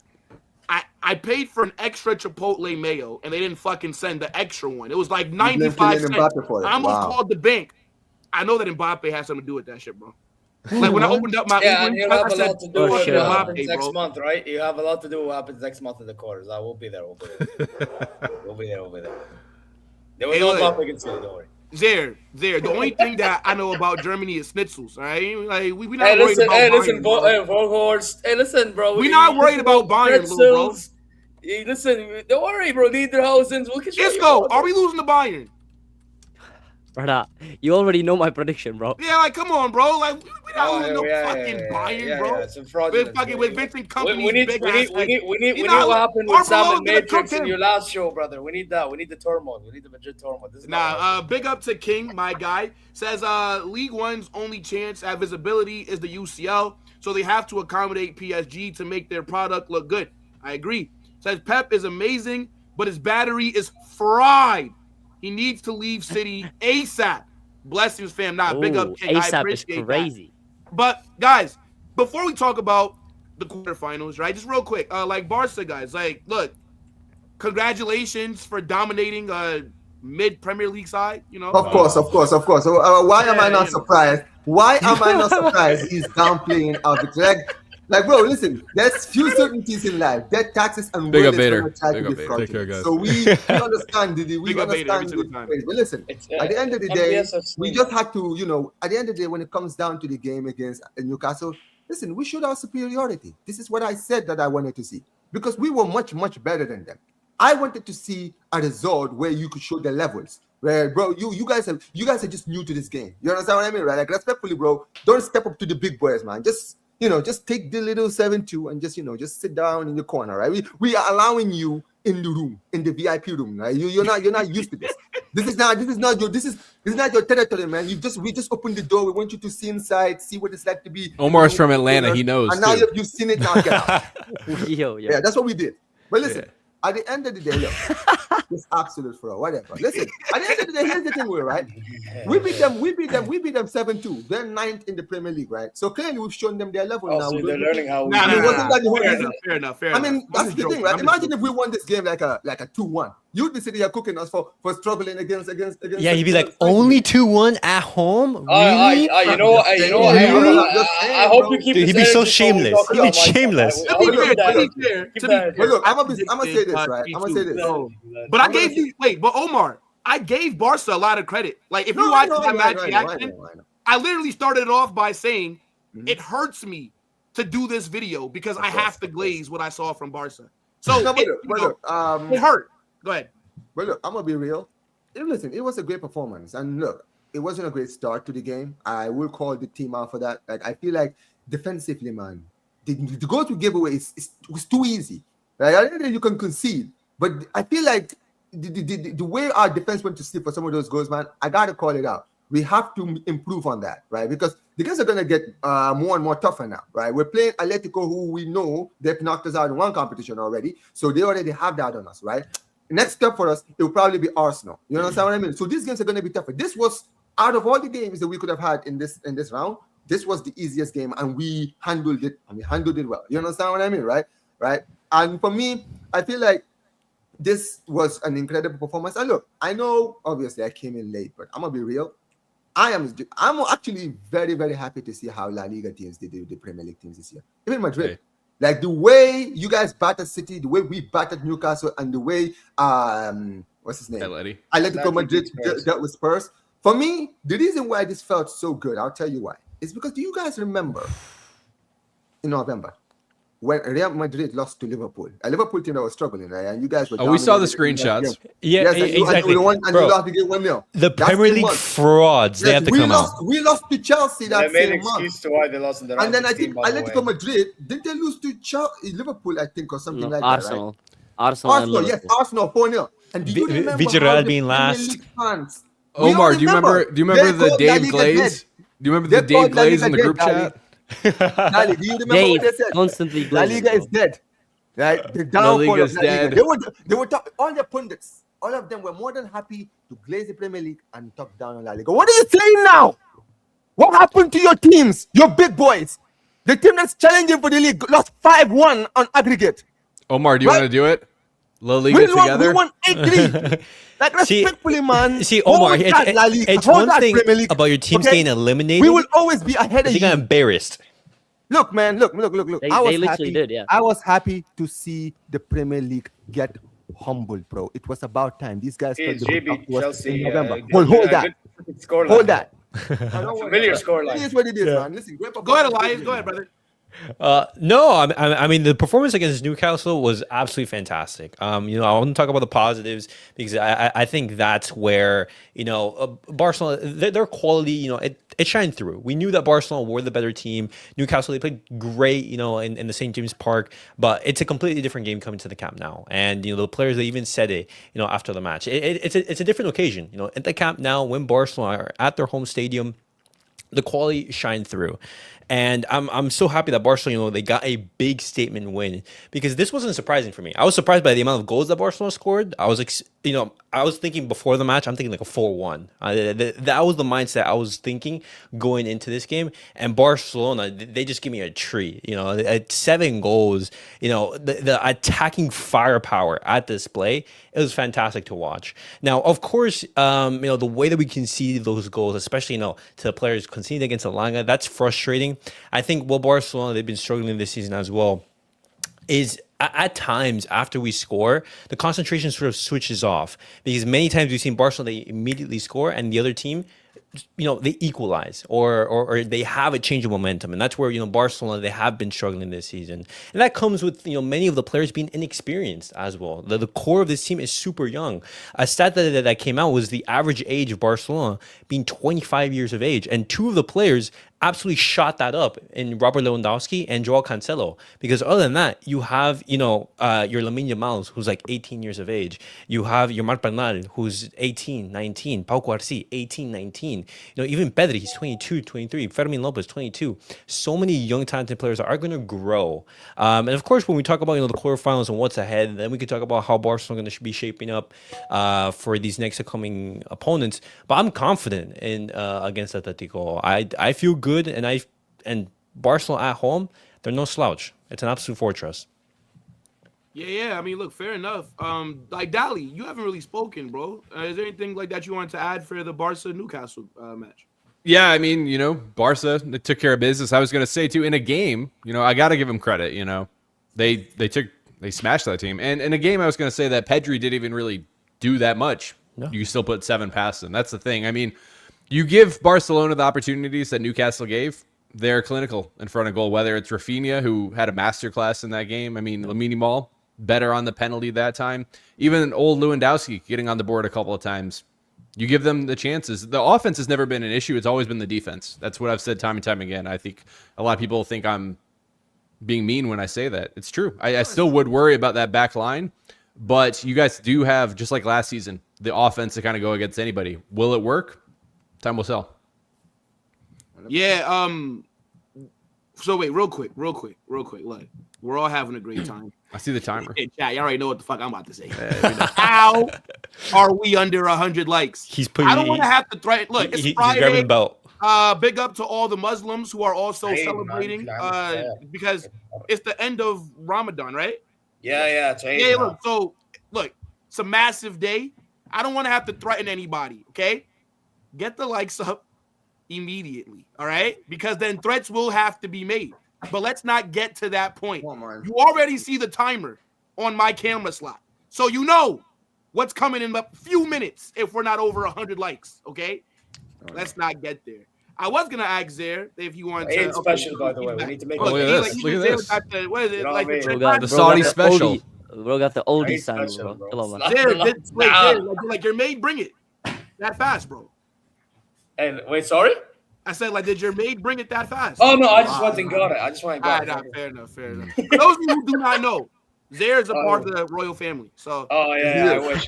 I paid for an extra Chipotle mayo, and they didn't fucking send the extra one. It was like 95 cents. I almost called the bank. I know that Mbappé has something to do with that shit, bro. Like when I opened up my Uber, and you have a lot to do with what happens Mbappé, next month, right? You have a lot to do with what happens next month in the quarters. I will be there. We'll be there. There was no Mbappé can say, don't worry. Zeer. The only thing that I know about Germany is schnitzels, all right? Like we not worried about Bayern. Listen, bro. We're not worried about Bayern, little bro. Hey, listen, don't worry, bro. Niederhausen's. Isko, are we losing to Bayern? Brother, you already know my prediction, bro. Yeah, like come on, bro. Like we not losing fucking Bayern, bro. With Vincent Kompany's big ass. We need what happened with Sam and Matrix in your last show, brother. We need that. We need the turmoil. We need the Madrid turmoil. Big up to King, my guy. Says League One's only chance at visibility is the UCL, so they have to accommodate PSG to make their product look good. I agree. Says Pep is amazing, but his battery is fried. He needs to leave City ASAP. Blessings, fam. Big up, King. ASAP I appreciate is crazy. That. But, guys, before we talk about the quarterfinals, right, just real quick, like Barca, guys, like, look, congratulations for dominating mid-Premier League side, you know. Of course. Why am I not surprised? Why am I not surprised he's downplaying our victory? Like, bro, listen, there's few certainties in life. Debt, taxes, and big up, Vator. Take care, guys. So we understand But listen, at the end of the day, we just had to, at the end of the day, when it comes down to the game against Newcastle, listen, we showed our superiority. This is what I said that I wanted to see. Because we were much, much better than them. I wanted to see a result where you could show the levels. Where, bro, you guys are just new to this game. You understand what I mean, right? Like, respectfully, bro, don't step up to the big boys, man. Just take the little 7-2 and just sit down in the corner, right? We are allowing you in the room, in the VIP room, right? You're not used to this. This is not your territory, man. We just opened the door. We want you to see inside, see what it's like to be. Omar's from Atlanta. He knows. And now you've seen it. Now get out. Yo. Yeah, that's what we did. But listen, at the end of the day, look, Just absolute fraud. Whatever. Listen, at the end of the day, here's the thing, right? We beat them 7-2. They're ninth in the Premier League, right? So clearly we've shown them their level now. So they're learning how we. Wasn't that the whole reason? Fair enough. I mean, that's the thing, right? Imagine if we won this game like a 2-1. You'd be sitting here cooking us for struggling against. Yeah, you'd be like, only 2-1 at home? Really? You know what? I hope you keep. Dude, he'd be so shameless. He'd be shameless. To be fair, But look, I'm gonna say this, right? I'm gonna say this. But I gave you but Omar, I gave Barca a lot of credit. Like if you watch that match reaction, I literally started it off by saying it hurts me to do this video because I have to glaze what I saw from Barca. So it hurt. Go ahead. But look, I'm gonna be real. Listen, it was a great performance, and look, it wasn't a great start to the game. I will call the team out for that. Like I feel like defensively, man, the goals we gave away was too easy. Right? I think you can concede, but I feel like the way our defense went to sleep for some of those goals, man, I gotta call it out. We have to improve on that, right? Because the guys are gonna get more and more tougher now, right? We're playing Atletico, who we know they've knocked us out in one competition already, so they already have that on us, right? Next step for us, it will probably be Arsenal. You understand what I mean? So these games are going to be tougher. This was, out of all the games that we could have had in this round, this was the easiest game, and we handled it, and we handled it well. You understand what I mean, right? And for me, I feel like this was an incredible performance. And look, I know, obviously, I came in late, but I'm going to be real. I'm actually very, very happy to see how La Liga teams did the Premier League teams this year. Even Madrid. Right. Like the way you guys battered City, the way we battered Newcastle, and the way what's his name? Atletico Madrid dealt with Spurs. For me, the reason why this felt so good, I'll tell you why. It's because do you guys remember in November when Real Madrid lost to Liverpool? A Liverpool team that was struggling, right? And you guys were we saw the screenshots. Yeah, exactly. And you lost to get 1-0. The Premier League frauds, they have to come out. We lost to Chelsea that same month. To why they lost in the and then I think Atletico Madrid, did they lose to Liverpool, I think, or something like Arsenal. that, right? Arsenal, yes, Arsenal 4-0. And do you remember Vitor being last? Omar, do you remember the Dave Glaze? Do you remember the Dave Glaze in the group chat? Dali, do you remember what they said? Constantly La Liga is dead. Right? The downfall of La Liga. They were all the pundits, all of them were more than happy to glaze the Premier League and talk down on La Liga. What are you saying now? What happened to your teams, your big boys? The team that's challenging for the league lost 5-1 on aggregate. Omar, do you want to do it? La Liga together? We won 8-3. Like, respectfully, man. See, Omar, it's one thing about your teams getting eliminated. We will always be ahead of you. I think I'm embarrassed. Look, man, look. They literally did, yeah. I was happy to see the Premier League get humbled, bro. It was about time. These guys Chelsea in November. Hold that. Familiar scoreline. It is what it is, man. Listen, go ahead, Elias. Go ahead, brother. No, I mean the performance against Newcastle was absolutely fantastic. I want to talk about the positives because I think that's where Barcelona their quality it shined through. We knew that Barcelona were the better team. Newcastle, they played great in the St. James Park, but it's a completely different game coming to the Camp Nou. And the players, they even said it after the match. It's a different occasion. At the Camp Nou, when Barcelona are at their home stadium, the quality shined through. And I'm so happy that Barcelona, they got a big statement win because this wasn't surprising for me. I was surprised by the amount of goals that Barcelona scored. I was I was thinking before the match, I'm thinking like a 4-1. That was the mindset I was thinking going into this game. And Barcelona, they just give me a treat. At 7 goals, the attacking firepower at display, it was fantastic to watch. Now, of course, the way that we concede those goals, especially, to the players conceding against LALIGA, that's frustrating. I think Barcelona, they've been struggling this season as well, is at times after we score, the concentration sort of switches off because many times we've seen Barcelona, they immediately score and the other team, they equalize or they have a change of momentum. And that's where, Barcelona, they have been struggling this season. And that comes with, many of the players being inexperienced as well. The core of this team is super young. A stat that came out was the average age of Barcelona being 25 years of age. And 2 of the players absolutely shot that up in Robert Lewandowski and Joao Cancelo. Because other than that, you have, your Lamine Yamal, who's like 18 years of age. You have your Marc Bernal, who's 18, 19. Pau Cuarsí, 18, 19. Even Pedri, he's 22, 23. Fermin Lopez, 22. So many young, talented players are going to grow. And of course, when we talk about, the quarterfinals and what's ahead, then we could talk about how Barcelona is going to be shaping up for these next upcoming opponents. But I'm confident in against Atletico. I feel good. And Barcelona at home, they're no slouch. It's an absolute fortress. Yeah. I mean, look, fair enough. Like Dali, you haven't really spoken, bro. Is there anything like that you wanted to add for the Barca Newcastle match? Yeah, I mean, Barca, they took care of business. I was going to say too, in a game, I got to give them credit. They smashed that team. And in a game, I was going to say that Pedri didn't even really do that much. No. You still put 7 past them. That's the thing. I mean, you give Barcelona the opportunities that Newcastle gave, they're clinical in front of goal, whether it's Rafinha, who had a masterclass in that game. I mean, Lamine Yamal, better on the penalty that time. Even old Lewandowski getting on the board a couple of times. You give them the chances. The offense has never been an issue. It's always been the defense. That's what I've said time and time again. I think a lot of people think I'm being mean when I say that. It's true. I still would worry about that back line, but you guys do have, just like last season, the offense to kind of go against anybody. Will it work? Time will tell. Yeah. So wait, real quick. Look, we're all having a great time. I see the timer. Hey, chat, you already know what the fuck I'm about to say. How are we under 100 likes? I don't want to have to threaten. Look, it's Friday. He's grabbing the belt. Big up to all the Muslims who are also celebrating because it's the end of Ramadan, right? Yeah. Look, it's a massive day. I don't want to have to threaten anybody, okay? Get the likes up immediately, all right? Because then threats will have to be made. But let's not get to that point. You already see the timer on my camera slot. So you know what's coming in a few minutes if we're not over 100 likes, okay? Let's not get there. I was going to ask Zeer if you want to. It's special, by the way. We need to make look at this. Look at this. What is it? Like the Saudi special. Bro got the oldie sign, bro. Come on, man. Zeer, like your maid bring it that fast, bro. And wait, sorry? I said, like, did your maid bring it that fast? Oh, no, I just went and got it. Fair enough. For those of you who do not know, Zeer is a part of the royal family. So. Oh, yeah, I wish.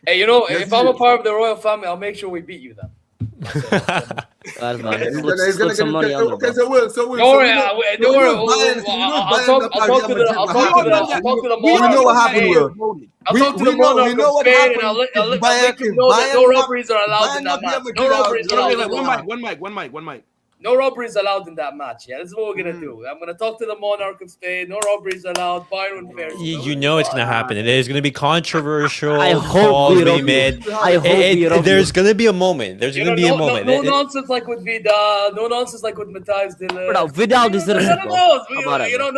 Hey, if I'm a part of the royal family, I'll make sure we beat you then. He's gonna Put some money on okay, it, so Will. Don't worry. I'll talk to the We know what happened, Will. I'll talk to the monarch of Spain, and I'll let him know that no robberies are allowed in that match. No robberies are allowed. One mic. No robberies allowed in that match. Yeah, this is what we're gonna do. I'm gonna talk to the monarch of Spain. No robberies allowed. Byron Fair. You know it's gonna happen. It is gonna be controversial. I hope we don't. There's gonna be a moment. There's gonna be a moment. No nonsense like with Vidal. No nonsense like with Matthias Diller. Bro, Vidal deserves it. No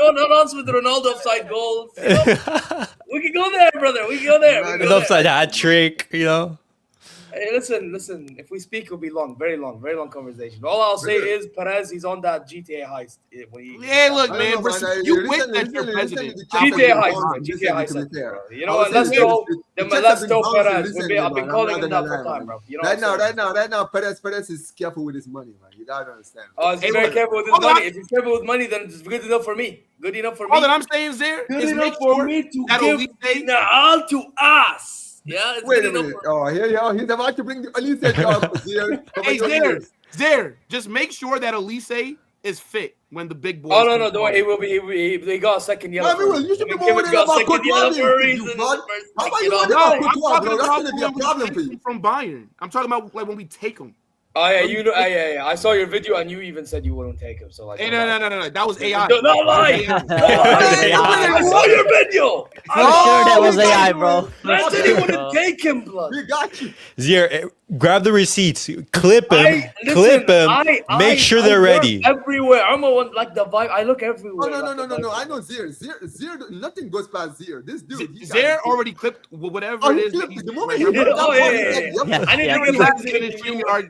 nonsense with Ronaldo offside goals. We can go there, brother. We can go there. An offside hat trick. Hey, listen. If we speak, it'll be very long conversation. All I'll say is Perez. He's on that GTA heist. Look, man. You witnessed your president. GTA heist. You know what? Let's go. Let's go, Perez. I've been calling him that for time, bro. Right now, Perez is careful with his money, man. You gotta understand. Oh, he's very careful with his money. If he's careful with money, then it's good enough for me. Good enough for me. All that I'm saying, Zeer, is make sure to give Nahal to us. Yeah, wait a minute. Oh, he's about to bring Elise up. Hey, Zeer, just make sure that Elise is fit when the big boys. Oh no, don't worry. He will be. They got a second yellow. You should be more worried about Courtois. How about you worried about Courtois, bro? That's gonna be a problem for you. From Bayern, I'm talking about like when we take him. Oh yeah, I saw your video and you even said you wouldn't take him. So like, hey, no, that was AI. No lie. I saw your video. I'm sure that was AI, bro. I said he wouldn't take him, blood. We got you. Zeer, grab the receipts, clip him, make sure they're ready. Everywhere, I'm on like the vibe. I look everywhere. No. I know Zeer. Zeer, nothing goes past Zeer. This dude. Zeer already clipped whatever it is. The moment he put I need to relax.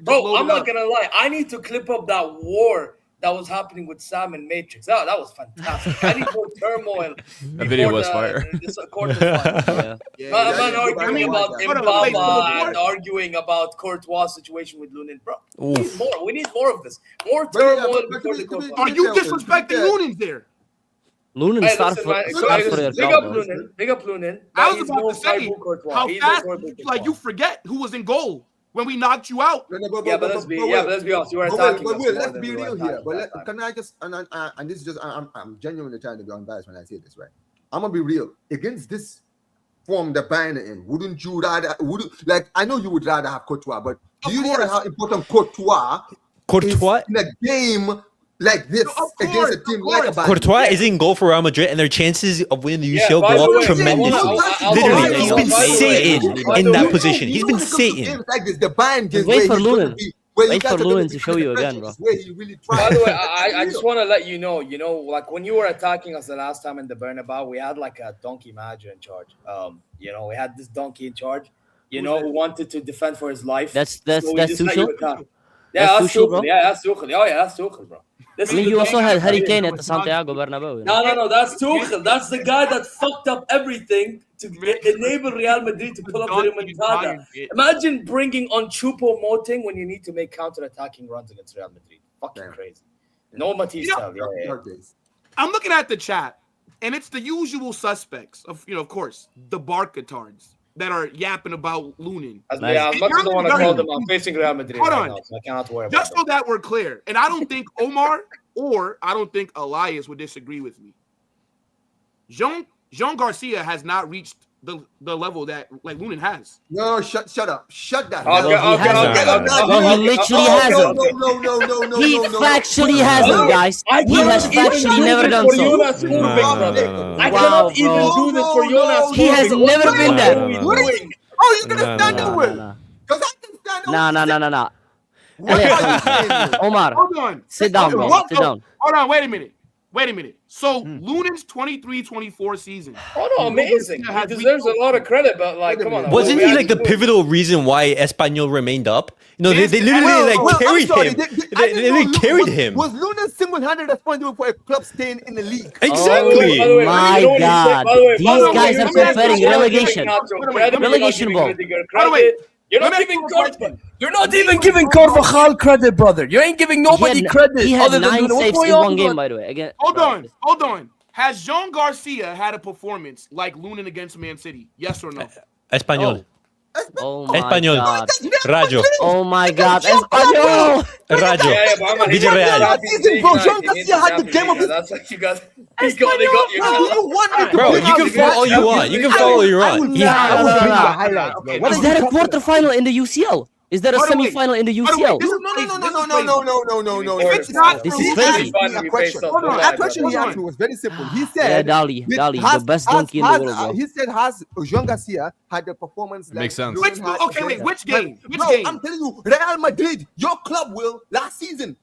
Bro, I'm not gonna lie. I need to clip up that war that was happening with Sam and Matrix. That was fantastic. I need more turmoil. That video was fire. This quarterfinal. Man arguing about Mbappé and arguing about Courtois situation with Lunin, bro. We need more of this. More turmoil. Are you disrespecting Lunin there? Lunin started for Big up Lunin. I was about to say how fast, like you forget who was in goal when we knocked you out. Yeah, but let's be honest. You were attacking us. Let's be real here. But can I just and this is just I'm genuinely trying to be unbiased when I say this, right? I'm gonna be real. Against this form the Bayern in, wouldn't you rather? I know you would rather have Courtois, but do you realize how important Courtois is in a game like this against a team like a Bayern? Courtois is in goal for Real Madrid, and their chances of winning the UCL go up tremendously. Literally, he's been sitting in that position. He's been sitting. Like this, the Bayern games. Wait for Lunin. Wait for Lunin to show you again, bro. By the way, I just want to let you know, like when you were attacking us the last time in the Bernabéu, we had like a donkey manager in charge. We had this donkey in charge, who wanted to defend for his life. That's Tuchel? Yeah, that's Tuchel. Yeah, that's Tuchel. Oh, yeah, that's Tuchel, bro. I mean, you also had Harry Kane at the Santiago Bernabéu. No, that's Tuchel. That's the guy that fucked up everything to enable Real Madrid to pull up the remontada. Imagine bringing on Choupo-Moting when you need to make counter-attacking runs against Real Madrid. Fucking crazy. No Matisse style. I'm looking at the chat, and it's the usual suspects of course, the Barca-tards that are yapping about Lunin. Yeah, as much as I want to call them, I'm facing Real Madrid right now, so I cannot worry about Just so that we're clear, and I don't think Omar or I don't think Elias would disagree with me. Jean Garcia has not reached the level that Lunin has. No, shut up. Shut that. He literally hasn't. No. He factually hasn't, guys. He has factually never done so. I cannot even do this for Jonas. He has never been there. Oh, you're gonna stand up with? Because I can stand up. No. Omar, hold on. Sit down, bro. Sit down. Hold on. Wait a minute. So Lunin's 23-24 season. Oh no, amazing. He deserves a lot of credit, but come on. Wasn't he the pivotal reason why Espanyol remained up? They literally carried him. They carried him. Was Lunin single-handed responsible for a club staying in the league? Exactly. Oh my God. These guys are comparing relegation. Relegation ball. You're not even giving Carvajal credit, brother. You ain't giving nobody credit. He had 9 saves in one game, by the way. Again, hold on. Has Jean Garcia had a performance like Lunin against Man City? Yes or no? Espanyol. Oh my Espanyol. God. Rayo. Oh my God. Espanyol. Rayo. Villarreal. Jean Garcia had the game of his. That's what you guys. They got you. Bro, you can follow all you want. Is that a quarterfinal in the UCL? Is there a semi-final in the UCL? No. This is crazy. That question he asked me was very simple. He said, Dali, the best donkey in the world, bro. He said, has Jean Garcia had a performance Makes sense. Which game? I'm telling you, Real Madrid, your club will last season.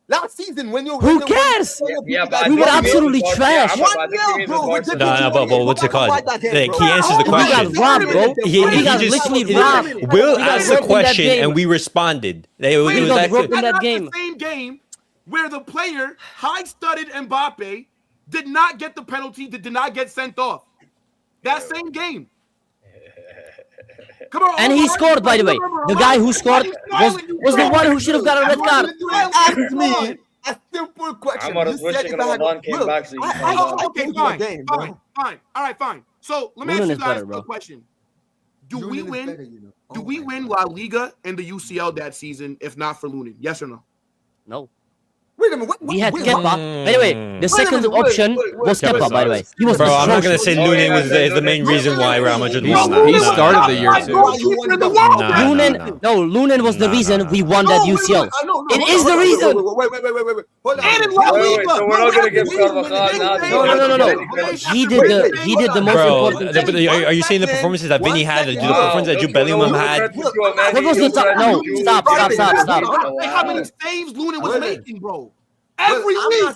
When you Who cares? We were absolutely trash. But what's it called? He answers the We question. got robbed, bro. We got literally robbed. Will We got asked the robbed in that question game. and we responded. We got robbed in that That's game. the same game where the player high-studded Mbappé did not get the penalty, did not get sent off. That same game. Come on, And he scored, by the way. The guy who scored was the one who should have got a red card. Ask me a simple question. I'm wishing Ramadan came back so you can Fine. All right, fine. So let me ask Lunin you is guys better, bro. a question. Do we win La Liga and the UCL that season if not for Lunin? Yes or no? No. Wait a minute. We had Kepa. By the way, the second option was Kepa, by the way. He was Bro, I'm not going to atrocious. say Lunin was the main reason why Real Madrid lost. He started the year too. Lunin was the reason we won that UCL. It is the reason. Wait. Hold on. And in La Liga. So we're not gonna give Carvajal No. He did the most Bro, important. are you saying the performances that Vinny had, the performance that Jude Bellingham had? What was the top? No, stop. Like how many saves Lunin was making, bro? Every week.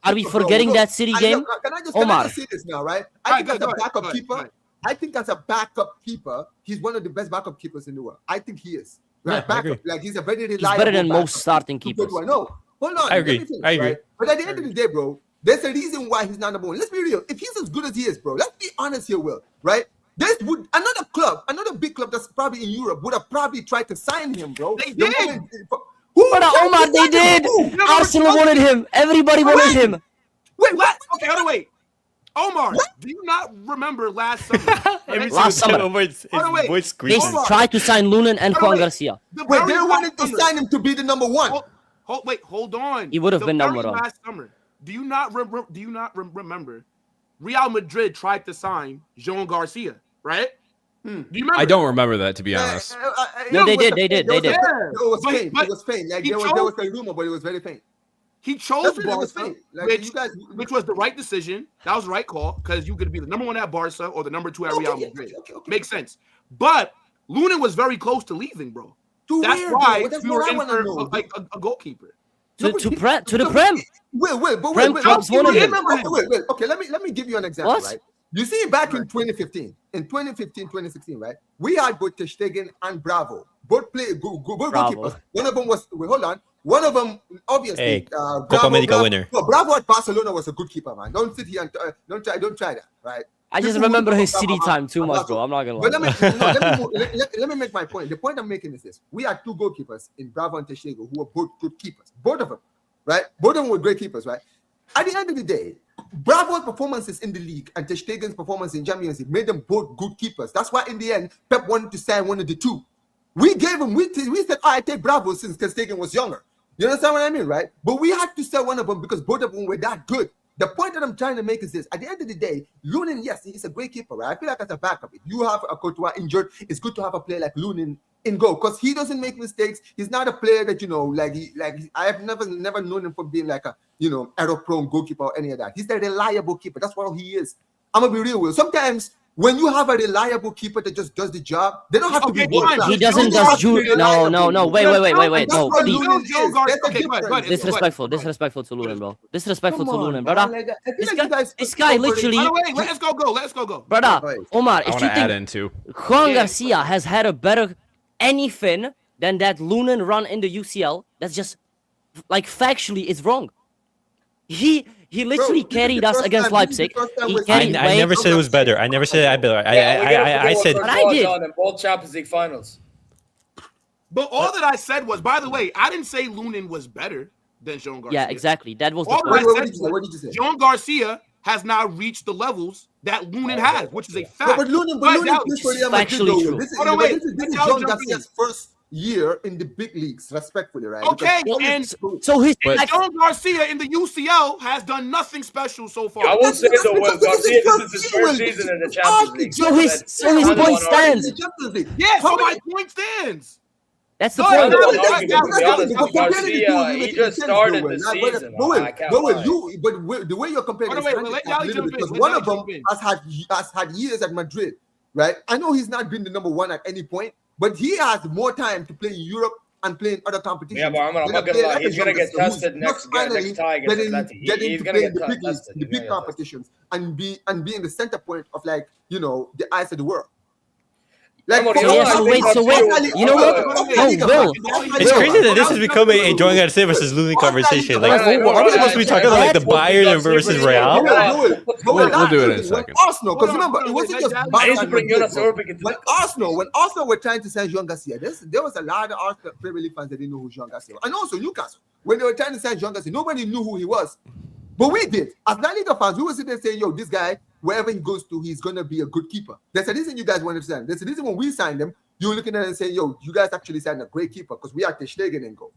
Are we forgetting that City game? Can I Omar. just say this now, right? I think as a backup keeper, he's one of the best backup keepers in the world. I think he is. Right, Yeah, I backup. agree. Like he's a very reliable. He's better than backup. most starting Too keepers. good one. No, hold on. I agree. let me finish, I agree. right? But at the end of the day, bro, there's a reason why he's not number one. Let's be real. If he's as good as he is, bro, let's be honest here, Will. Right? This would another big club that's probably in Europe would have probably tried to sign him, bro. They did. Who But tried Omar, to they sign him? did. Who? Arsenal wanted him. Everybody wanted him. Wait, What? Okay, hold on, wait. Omar, do you not remember last summer? Every Last single summer. time his Hold on, wait. voice They squeezes. Omar. tried to sign Lunin and Hold on, Juan wait. Garcia. The Wait, very they last wanted to summer- sign him to be the number one. Hold on. He would have The been number very one. last summer. Do you not remember? Real Madrid tried to sign Joan Garcia, right? Do you remember? I don't remember that, to be honest. No, they it was did, a- they did, it was they a- did. It was But- faint. but It was faint. Like he there was a rumor, but it was very faint. He chose That's what it was Barca, saying. Like, you guys- which was the right decision. That was the right call because you could be the number one at Barca or the number two at Okay, Real yeah, Madrid. okay. Makes sense. But Lunin was very close to leaving, bro. To That's where, bro? why That's we what were I in wanna for know. a goalkeeper. To but- the Prem. But Prem wait. clubs You wanted him. remember? Wait. Okay, let me give you an example, What? right? You see, back in 2015, 2016, right? We had both Ter Stegen and Bravo, both Bravo. goalkeepers. One of them was hold on. One of them, obviously, Hey, Bravo, Copa America Bravo, winner. No, Bravo at Barcelona was a good keeper, man. Don't sit here and don't try that, right? I just People remember who his talk City about time too much, Barca. bro. I'm not gonna But lie. let me make my point. The point I'm making is this: we had two goalkeepers in Bravo and Ter Stegen who were both good keepers, both of them, right? Both of them were great keepers, right? At the end of the day, Bravo's performances in the league and Ter Stegen's performance in Champions League made them both good keepers. That's why in the end, Pep wanted to sign one of the two. We gave him, we said, I take Bravo since Ter Stegen was younger. You understand what I mean, right? But we had to sell one of them because both of them were that good. The point that I'm trying to make is this: at the end of the day, Lunin, yes, he's a great keeper, right? I feel like as a backup, if you have a Courtois injured, it's good to have a player like Lunin in goal because he doesn't make mistakes. He's not a player that I have never known him for being like a error-prone goalkeeper or any of that. He's a reliable keeper. That's what he is. I'm gonna be real with you. Sometimes when you have a reliable keeper that just does the job, they don't have to be Okay, fine. world-class. He doesn't They just have to be Jude. No. reliable. Wait. And that's No, what please. Lunin is. That's the Okay, go ahead, difference. go ahead. Disrespectful to Lunin, bro. Disrespectful to Come on, Lunin, bro. brother. Like, I feel This like guy- you guys this guy over- literally- By the way, let's go. Brother, Right. Omar, I if want you to add think in too. Juan Yeah. Garcia has had a better anything than that Lunin run in the UCL, that's just like factually is wrong. He literally Bro, this is carried the us first against time- this is the Leipzig. first time He we're carried I Wayne. never said it was better. I never said I better. I said But I did. In both Champions League finals. But all that I said was, by the way, I didn't say Lunin was better than Joan Garcia. Yeah, exactly. That was the All point. I What said did you say? What did you was say? Joan Garcia has not reached the levels that Lunin has, which is a fact. But Lunin But now- plays for Real Factually Madrid, though. true. This is, Hold on, but wait. this is Let y'all John jump in. Garcia's first year in the big leagues, respectfully, right? Okay, Because- and So his But- Joan Garcia in the UCL has done nothing special so far. I won't say That's the because word this Garcia. his This is his year. first season in the It's Champions hardly League. So his- so his That's point one stands. in the Champions League. Yes, so How my many- point stands. That's the No, point. no, Well, no, no, no, to be no, honest, no, with no, Garcia, he just started the season. I can't But lie. the way you're comparing Hold on, is wait, kind let of Yali little jump in, because let one Yali of them jump in. has had years at Madrid, right? I know he's not been the number one at any point, but he has more time to play in Europe and play in other competitions. Yeah, but I'm than not a gonna player lie. like He's gonna John get Garcia, who's tested next just finally next tie against getting Atleti. to He's play gonna in the get big leagues, tested. the big competitions, and be in the center point of the eyes of the world. Omar, you for know Yeah, what I so think wait, Garcia- you know what? No, Will. It's crazy that this is becoming a Joan Garcia versus Lunin conversation. Like, are we supposed to be talking about like the Bayern versus Real? We'll do it in a second. Arsenal, because remember, it wasn't just I need Barca to and bring Madrid, Jonas bro. Orpik into When Arsenal were trying to sign Jean Garcia, there was a lot of Arsenal Premier League fans that didn't know who Jean Garcia was. And also Newcastle, when they were trying to sign Jean Garcia, nobody knew who he was. But we did. As LALIGA fans, we were sitting there saying, yo, this guy, wherever he goes to, he's going to be a good keeper. There's a reason you guys wanted to sign him. There's a reason when we signed him, you were looking at it and saying, yo, you guys actually signed a great keeper because we had Ter Stegen and go.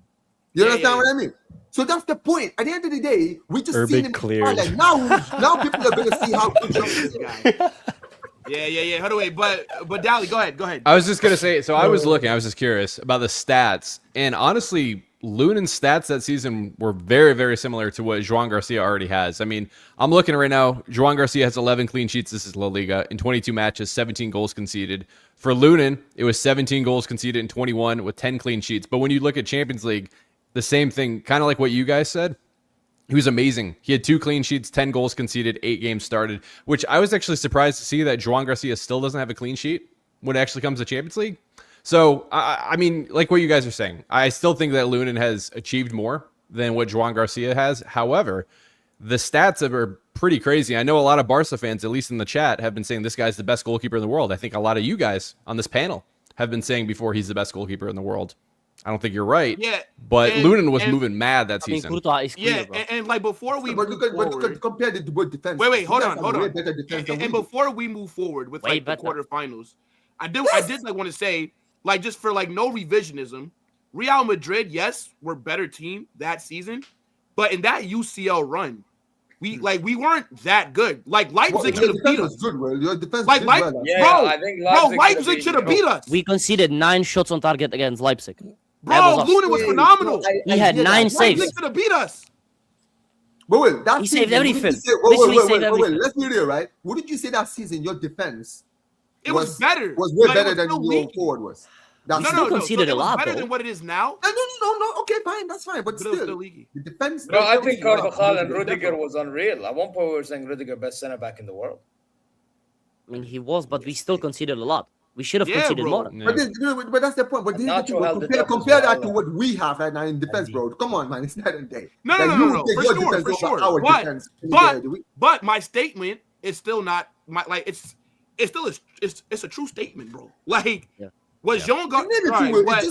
You understand what I mean? So that's the point. At the end of the day, we just Urban seen him cleared. like now people are going to see how good Jean Garcia is. Yeah. Hold on, wait. But Dally, go ahead. I was just gonna say. So I was just curious about the stats, and honestly, Lunin's stats that season were very, very similar to what Joan Garcia already has. I mean, I'm looking right now. Joan Garcia has 11 clean sheets. This is La Liga in 22 matches, 17 goals conceded. For Lunin, it was 17 goals conceded in 21 with 10 clean sheets. But when you look at Champions League, the same thing, kind of like what you guys said. He was amazing. He had 2 clean sheets, 10 goals conceded, 8 games started, which I was actually surprised to see that Joan Garcia still doesn't have a clean sheet when it actually comes to Champions League. So, I mean, like what you guys are saying, I still think that Lunin has achieved more than what Joan Garcia has. However, the stats are pretty crazy. I know a lot of Barca fans, at least in the chat, have been saying this guy's the best goalkeeper in the world. I think a lot of you guys on this panel have been saying before he's the best goalkeeper in the world. I don't think you're right. Yeah, but Lunin was moving mad that I mean, season. Courtois is clear, yeah, bro. and like before we But move look forward, at compare the both defense. wait, hold You on, guys hold have way on. better defense than And we do. before we move forward with Way like the better. quarterfinals, I did like want to say, like, just for like no revisionism, Real Madrid, yes, were better team that season, but in that UCL run, we weren't that good. Like Leipzig should Your have beat defense was us. good, Will. Your defense Like did Leipzig, well. Yeah, bro, I think Leipzig should have beat us. We conceded 9 shots on target against Leipzig. Bro, That was us. Lunin was phenomenal. He had 9 saves. Leipzig should have beat us. But Will, that He season, saved what did you everything. say- Literally saved everything. Let's be real, right? What did you say that season? Your defense It was better. was way but it better was than still your weak. forward was. That's No, still no, no. So conceded it a was lot, better though. than what it is now. No. Okay, fine, that's fine. But But it was still, still leaky. the defense. Bro, I think Wow. Carvajal and Rudiger was unreal. At one point, we were saying Rudiger best center back in the world. I mean, he was, but we still conceded a lot. We should have Yeah, conceded bro. more. But that's the point. But this is the Nacho thing, held it compare, up as compare that well. to what we have right now in defense, bro. Come on, man. It's night and day. No, Like, no, you no, would no, take for your sure, defense for over sure. our But, defense any day of the week. but my statement is still not my like it's still it's a true statement, bro. Like was Jean Gar- Maybe right, true, Will. what,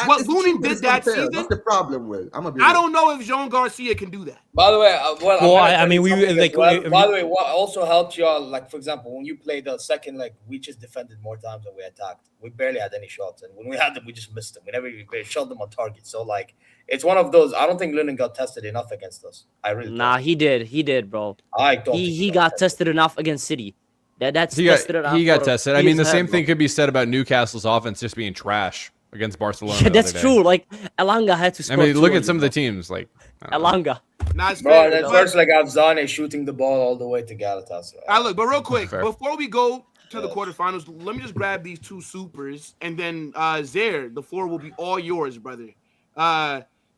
What Lunin did that season? That's the problem, Will. I'm gonna be I real. don't know if Jean Garcia can do that. By the way, Well, I'm gonna I tell mean, you we- something like, as well. we- By the way, what also helped y'all, like for example, when you played the second leg, we just defended more times than we attacked. We barely had any shots, and when we had them, we just missed them. We never even shot them on target. So like, it's one of those. I don't think Lunin got tested enough against us. I really Nah, don't. he did, bro. I don't. He think got tested enough against City. That's He tested enough. got for tested. I mean, the his same head, thing bro. could be said about Newcastle's offense just being trash against Barcelona. Yeah, the that's other day. true. Like Elanga had to I score. mean, look 2 at some of the on you, teams. Like, bro. Elanga. Nice, Bro, fair, and then but- first leg, Zane shooting the ball all the way to Galatasaray. Look, but real quick, Fair. before we go to the Yes. quarterfinals, let me just grab these two supers, and then Zeer, the floor will be all yours, brother.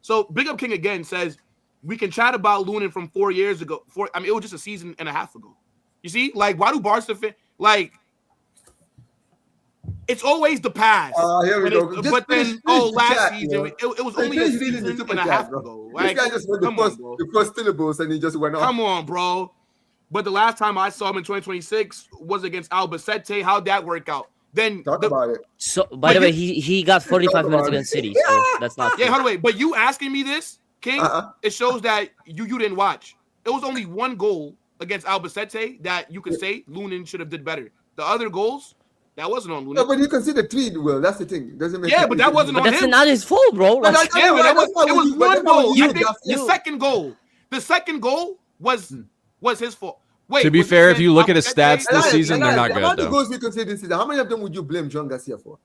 So Big Up King again says we can chat about Lunin from 4 years ago. It was just a season and a half ago. You see, like, why do Barca like? It's always the past. Here we And go. it's- Just but then, finish the last chat, season, yo. it was only a Finish reading the season super and a chat, half bro. ago. This Like, guy just wrote come on, bro. the first syllables and he just went off. Come on, bro. But the last time I saw him in 2026 was against Albacete. How'd that work out? Then Talk the- about it. So, by But the way, you- he got 45 Talk minutes about it. against City, so that's not. yeah, true. hold on, wait. But you asking me this, King, Uh-uh. it shows that you didn't watch. It was only one goal against Albacete that you could say Lunin should have did better. The other goals, that wasn't on No, Lunin. but you consider 3, Will. That's the thing. Doesn't make Yeah, sense. but that wasn't But on that's him. not his fault, bro. But Like, Yeah, but That's it why was you- one that's why goal. you I think the you- second goal. The second goal was his fault. Wait, to be was it fair, if against you look at his Albacete? stats this Elias, season, they're not the amount good of though. goals we conceded this season, how many of them would you blame John Garcia for?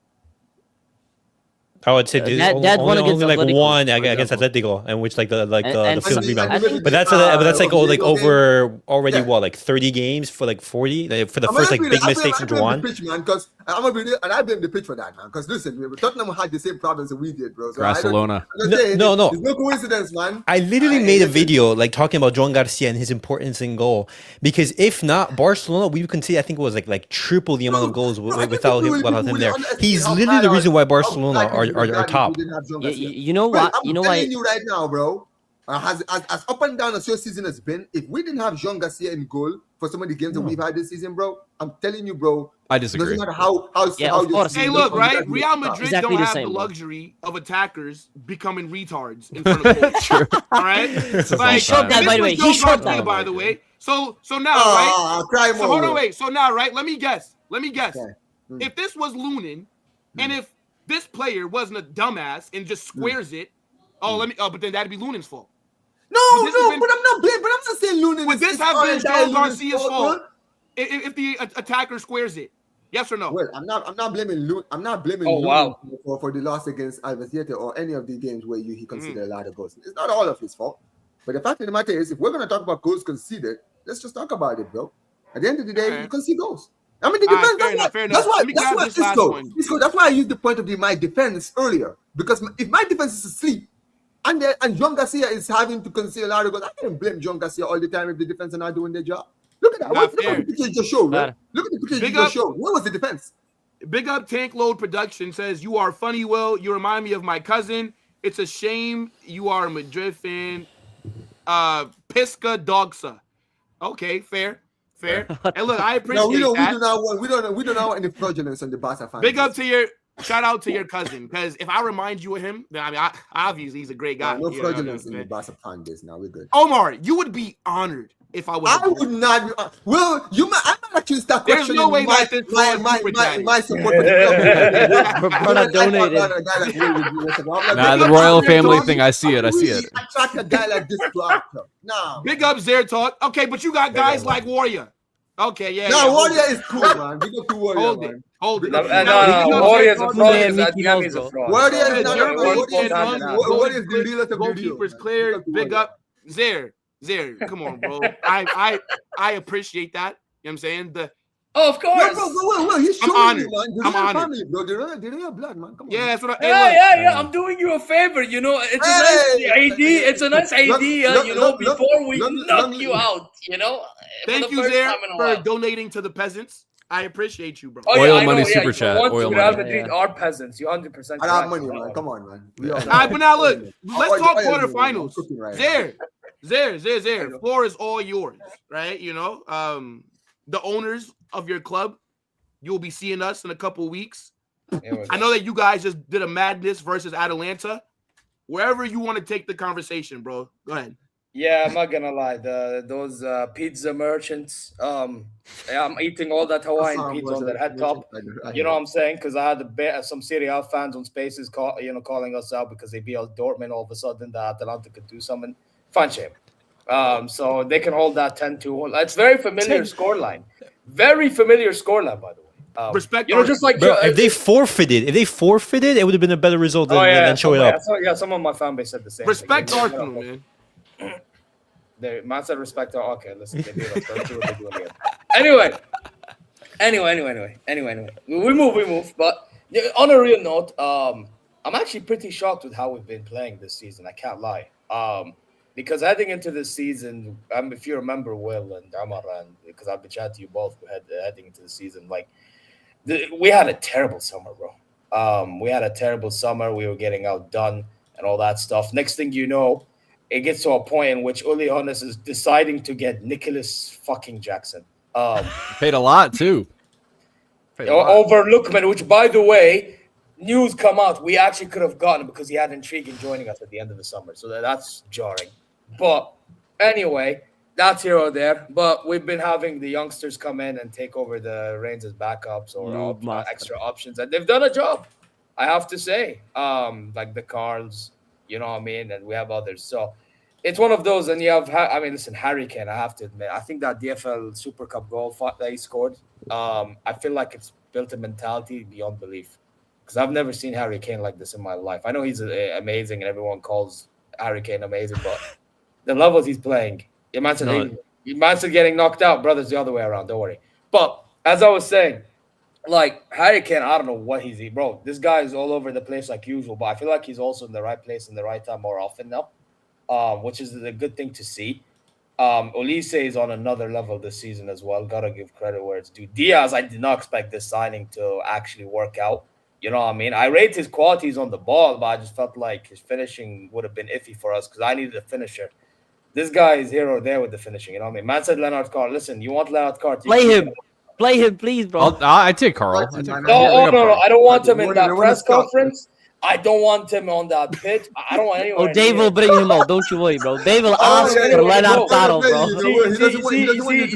I would say that one only against like Atletico, one for against example. Atletico, and which like the And field and- rebound. and- But that's like over already Yeah. what, like 30 games for like 40 for the I'm first gonna like blame- big I blame- mistakes I from blame Juan. the pitch, man, because I'm gonna be real, and I blame the pitch for that, man. Because listen, Tottenham had the same problems that we did, bro. So Barcelona. I'm just saying, No. There's no coincidence, man. I literally made a video like talking about Joan Garcia and his importance in goal, because if not Barcelona, we can see I think it was like triple the amount of goals without him there. He's literally the reason why Barcelona are top. you know what? I'm You know telling why? you right now, bro. As up and down as your season has been, if we didn't have Jean Garcia in goal for some of the games that we've had this season, bro, I'm telling you, bro. I It disagree. doesn't matter how Yeah, how of your course. season Hey, is, look, you right? guys need Real to stop. Madrid Exactly don't the have same, the bro. luxury of attackers becoming retards in front of goals. All right? He showed that, and by this the way. was He Joe showed Garcia, that. by the way. So now, right? Cry So more. hold on, Will. wait. So now, right? Let me guess. Okay. If this was Lunin, and if this player wasn't a dumbass and just squares it, but then that'd be Lunin's fault. No, Would this have been- but I'm not blaming. But I'm not saying Lunin. Would is- this is have all been entirely Joe Lunin's Garcia's bro. fault? If the attacker squares it, yes or no? Well, I'm not blaming Lunin. I'm not blaming Oh, wow. Lunin for the loss against Albacete or any of the games where he considered a lot of goals. It's not all of his fault. But the fact of the matter is, if we're gonna talk about goals conceded, let's just talk about it, bro. At the end of the day, Alright. you concede goals. I mean, the Alright, defense. fair enough, fair enough. That's why. Let me grab this last one. Isko, that's why I used the point of my defense earlier. Because if my defense is asleep, and John Garcia is having to concede a lot of goals, I can't blame John Garcia all the time if the defense are not doing their job. Look at that. Not Look at fair. the picture you just showed, Fair. right? Look at the picture Big you just up. showed. Where was the defense? Big up Tank Load Production says, you are funny, Will. You remind me of my cousin. It's a shame you are a Madrid fan. Pisca Dogsa. Okay, fair. And look, I appreciate No, we that. do not want any fraudulence on the Barca fans. Big up to your shout out to your cousin, because if I remind you of him, then I mean, obviously he's a great guy. No you know fraudulence what I in mean? the Barca fan base. Now we're good. Omar, you would be honored if I would. I would not. Well, you might. I might actually start There's questioning no way that this my support for the club. Brother donated. Nah, the royal family thing. I see it. Attract a guy like this to our club. Nah. Big up Zeer talk. Okay, but you got guys like Warrior. Okay, yeah. No, yeah, Warrior is cool, man. Big up to Warrior, man. Hold it. No, Warrior's a fraud. Man, Because Mickey Adjami's a Mouse, fraud. Warrior So, is not Your a league fraud. and run, What is the realest of the deal? goalkeepers clear. Big up Zeer. Come on, bro. I appreciate that. You know what I'm saying? Oh, of course. Well, he's I'm showing honored. you, man. The I'm real honored. family, bro. The real blood, man. Come on. Yeah, that's what I. Yeah. I'm doing you a favor. You know, it's a nice idea. It's a nice idea. You know, before we knock you out. You know. Thank you, Zeer, for donating to the peasants. I appreciate you, bro. Oh, Oil yeah, money I know, super yeah, chat. Real Oil Madrid money. are peasants. You 100%. I got money, man. Come on, man. All right, but now look, let's talk I'm quarterfinals. cooking right now. Zeer. Floor is all yours, right? You know, the owners of your club, you'll be seeing us in a couple weeks. I know that you guys just did a madness versus Atalanta. Wherever you want to take the conversation, bro. Go ahead. Yeah, I'm not gonna lie. Those pizza merchants. I'm eating all that Hawaiian pizza on their head top. You know what I'm saying? Because I had some Serie A fans on Spaces calling us out because they beat Dortmund all of a sudden. That Atalanta could do something. Fun shame. So they can hold that 10-2. It's very familiar scoreline. Very familiar scoreline, by the way. Respect. You know, just like Bro, if they forfeited, it would have been a better result than showing up. Some of my fan base said the same. Respect Arsenal, man. Man said respect. Okay, listen. They beat us. Let's see what they do again. Anyway. We move. But on a real note, I'm actually pretty shocked with how we've been playing this season. I can't lie. Because heading into this season, if you remember Will and Omar, and because I've been chatting to you both, heading into the season, we had a terrible summer, bro. We had a terrible summer. We were getting outdone and all that stuff. Next thing you know, it gets to a point in which Uli Hoeneß is deciding to get Nicholas fucking Jackson. Paid a lot too. Over Lookman, which, by the way, news come out, we actually could have gotten because he had intrigue in joining us at the end of the summer. So that's jarring. But anyway, that's here or there. But we've been having the youngsters come in and take over the reins as backups or extra options. And they've done a job, I have to say. Like the Carls, you know what I mean? And we have others. So it's one of those. And you have, listen, Harry Kane, I have to admit, I think that DFL Super Cup goal that he scored, I feel like it's built a mentality beyond belief. Because I've never seen Harry Kane like this in my life. I know he's amazing and everyone calls Harry Kane amazing, but the levels he's playing, your man's getting knocked out, brothers, the other way around, don't worry. But as I was saying, like Harry Kane, I don't know what he's eating, bro. This guy is all over the place like usual, but I feel like he's also in the right place in the right time more often now, which is a good thing to see. Olise is on another level this season as well. Gotta give credit where it's due. Diaz, I did not expect this signing to actually work out. You know what I mean? I rate his qualities on the ball, but I just felt like his finishing would have been iffy for us because I needed a finisher. This guy is here or there with the finishing. You know what I mean? Man said Leonard Carr. Listen, you want Leonard Carr? Play him, please, bro. I take Carl. No. I don't want him in that press conference. I don't want him on that pitch. I don't want anyone. Oh, Dave will bring him out. Don't you worry, bro. Dave will ask for Leonard Carr, bro.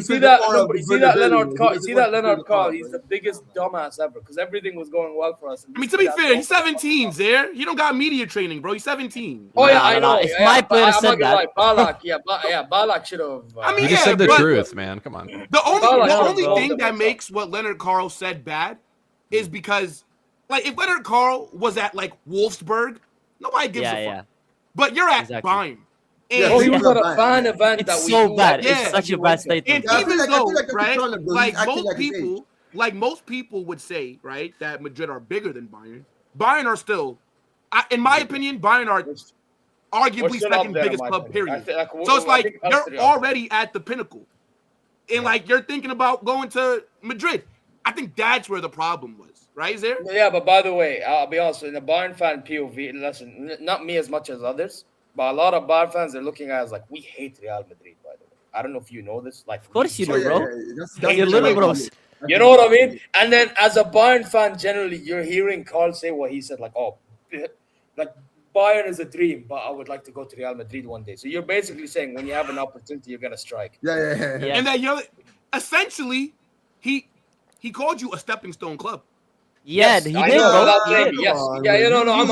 See that Leonard Carr? See that Leonard Carr? He's the biggest dumbass ever because everything was going well for us. I mean, to be fair, he's 17, Zeer. He don't got media training, bro. He's 17. Oh yeah, I know. If my player said that, Balak should have. I mean, You just said the truth, man. Come on. The only bro. thing that makes what Leonard Carl said bad is because, like, if Leonard Carl was at like Wolfsburg, nobody gives a fuck. But you're at Bayern. And he was at a fan event it's that we so do. bad. It's such a bad statement. And even though, right, like most people would say, right, that Madrid are bigger than Bayern. Bayern are still, in my opinion, Bayern are arguably second biggest club, period. So it's like you're already at the pinnacle. And like you're thinking about going to Madrid. I think that's where the problem was. right, Zeer? Yeah, but by the way, I'll be honest, in a Bayern fan POV, listen, not me as much as others, but a lot of Bayern fans are looking at us like, we hate Real Madrid, by the way. I don't know if you know this. Like, Of course you Oh, do, yeah, bro. yeah, that's You're the little way bros. it is. You know what I mean? And then as a Bayern fan, generally, you're hearing Carl say what he said, like, oh, like, Bayern is a dream, but I would like to go to Real Madrid one day. So you're basically saying when you have an opportunity, you're going to strike. Yeah. Yeah. And that you're essentially he called you a stepping stone club. Yeah, Yes, he I did, know, bro. without He saying did. yes. Come on, Yeah, you know, no, I'm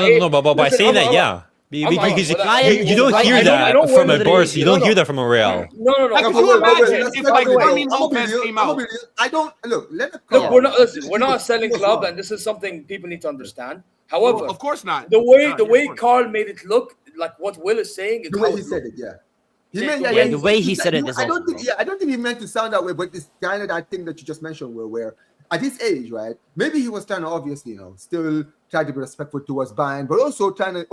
you did. No, but by saying that, yeah. Because you don't hear that from a Barca. You don't hear that from a Real. No. Like, No, could you but imagine let's if be like real. Fermin I'm gonna be Lopez real. came I'm gonna out? be real. I don't look. Let it Look, come. we're not a selling club, and this is something people need to understand. However, Of course not. the way of course. Carl made it look like what Will is saying is The how way it he said looked. it, yeah. the way he said it is I don't awesome, think. bro. Yeah, I don't think he meant to sound that way. But it's kind of that thing that you just mentioned, where at his age, right? Maybe he was trying to obviously, still try to be respectful towards Bayern, but also trying to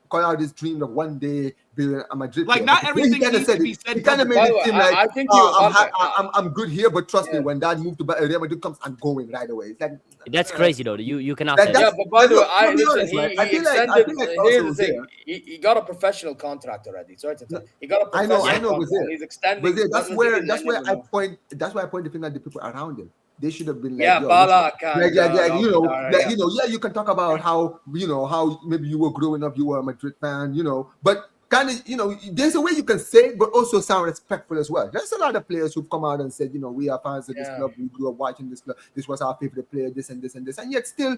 call out his dream of one day being a Madrid Like, player. not Because everything he kind of needs said to be it. said He kind of publicly. made it seem like I think you. I'm good here, but trust me, Yeah. when that move to Real Madrid comes, I'm going right away. It's like That's crazy, though. You cannot That- say that's- that. Yeah, but by the way, Look, I'll be honest, he right? I feel like extended. also Here's the thing: there. he got a professional contract already. Sorry to tell you, he got a I know, professional but contract. there- He's extending. But that's nothing where is ending, I point. That's why I point the finger at the people around him. They should have been like, Yeah, yo, Balak listen, and, yeah, you can talk about how maybe you were growing up, you were a Madrid fan, but kind of, there's a way you can say it, but also sound respectful as well. There's a lot of players who've come out and said, we are fans of this Yeah. club, we grew up watching this club, this was our favorite player, this and this and this, and yet still,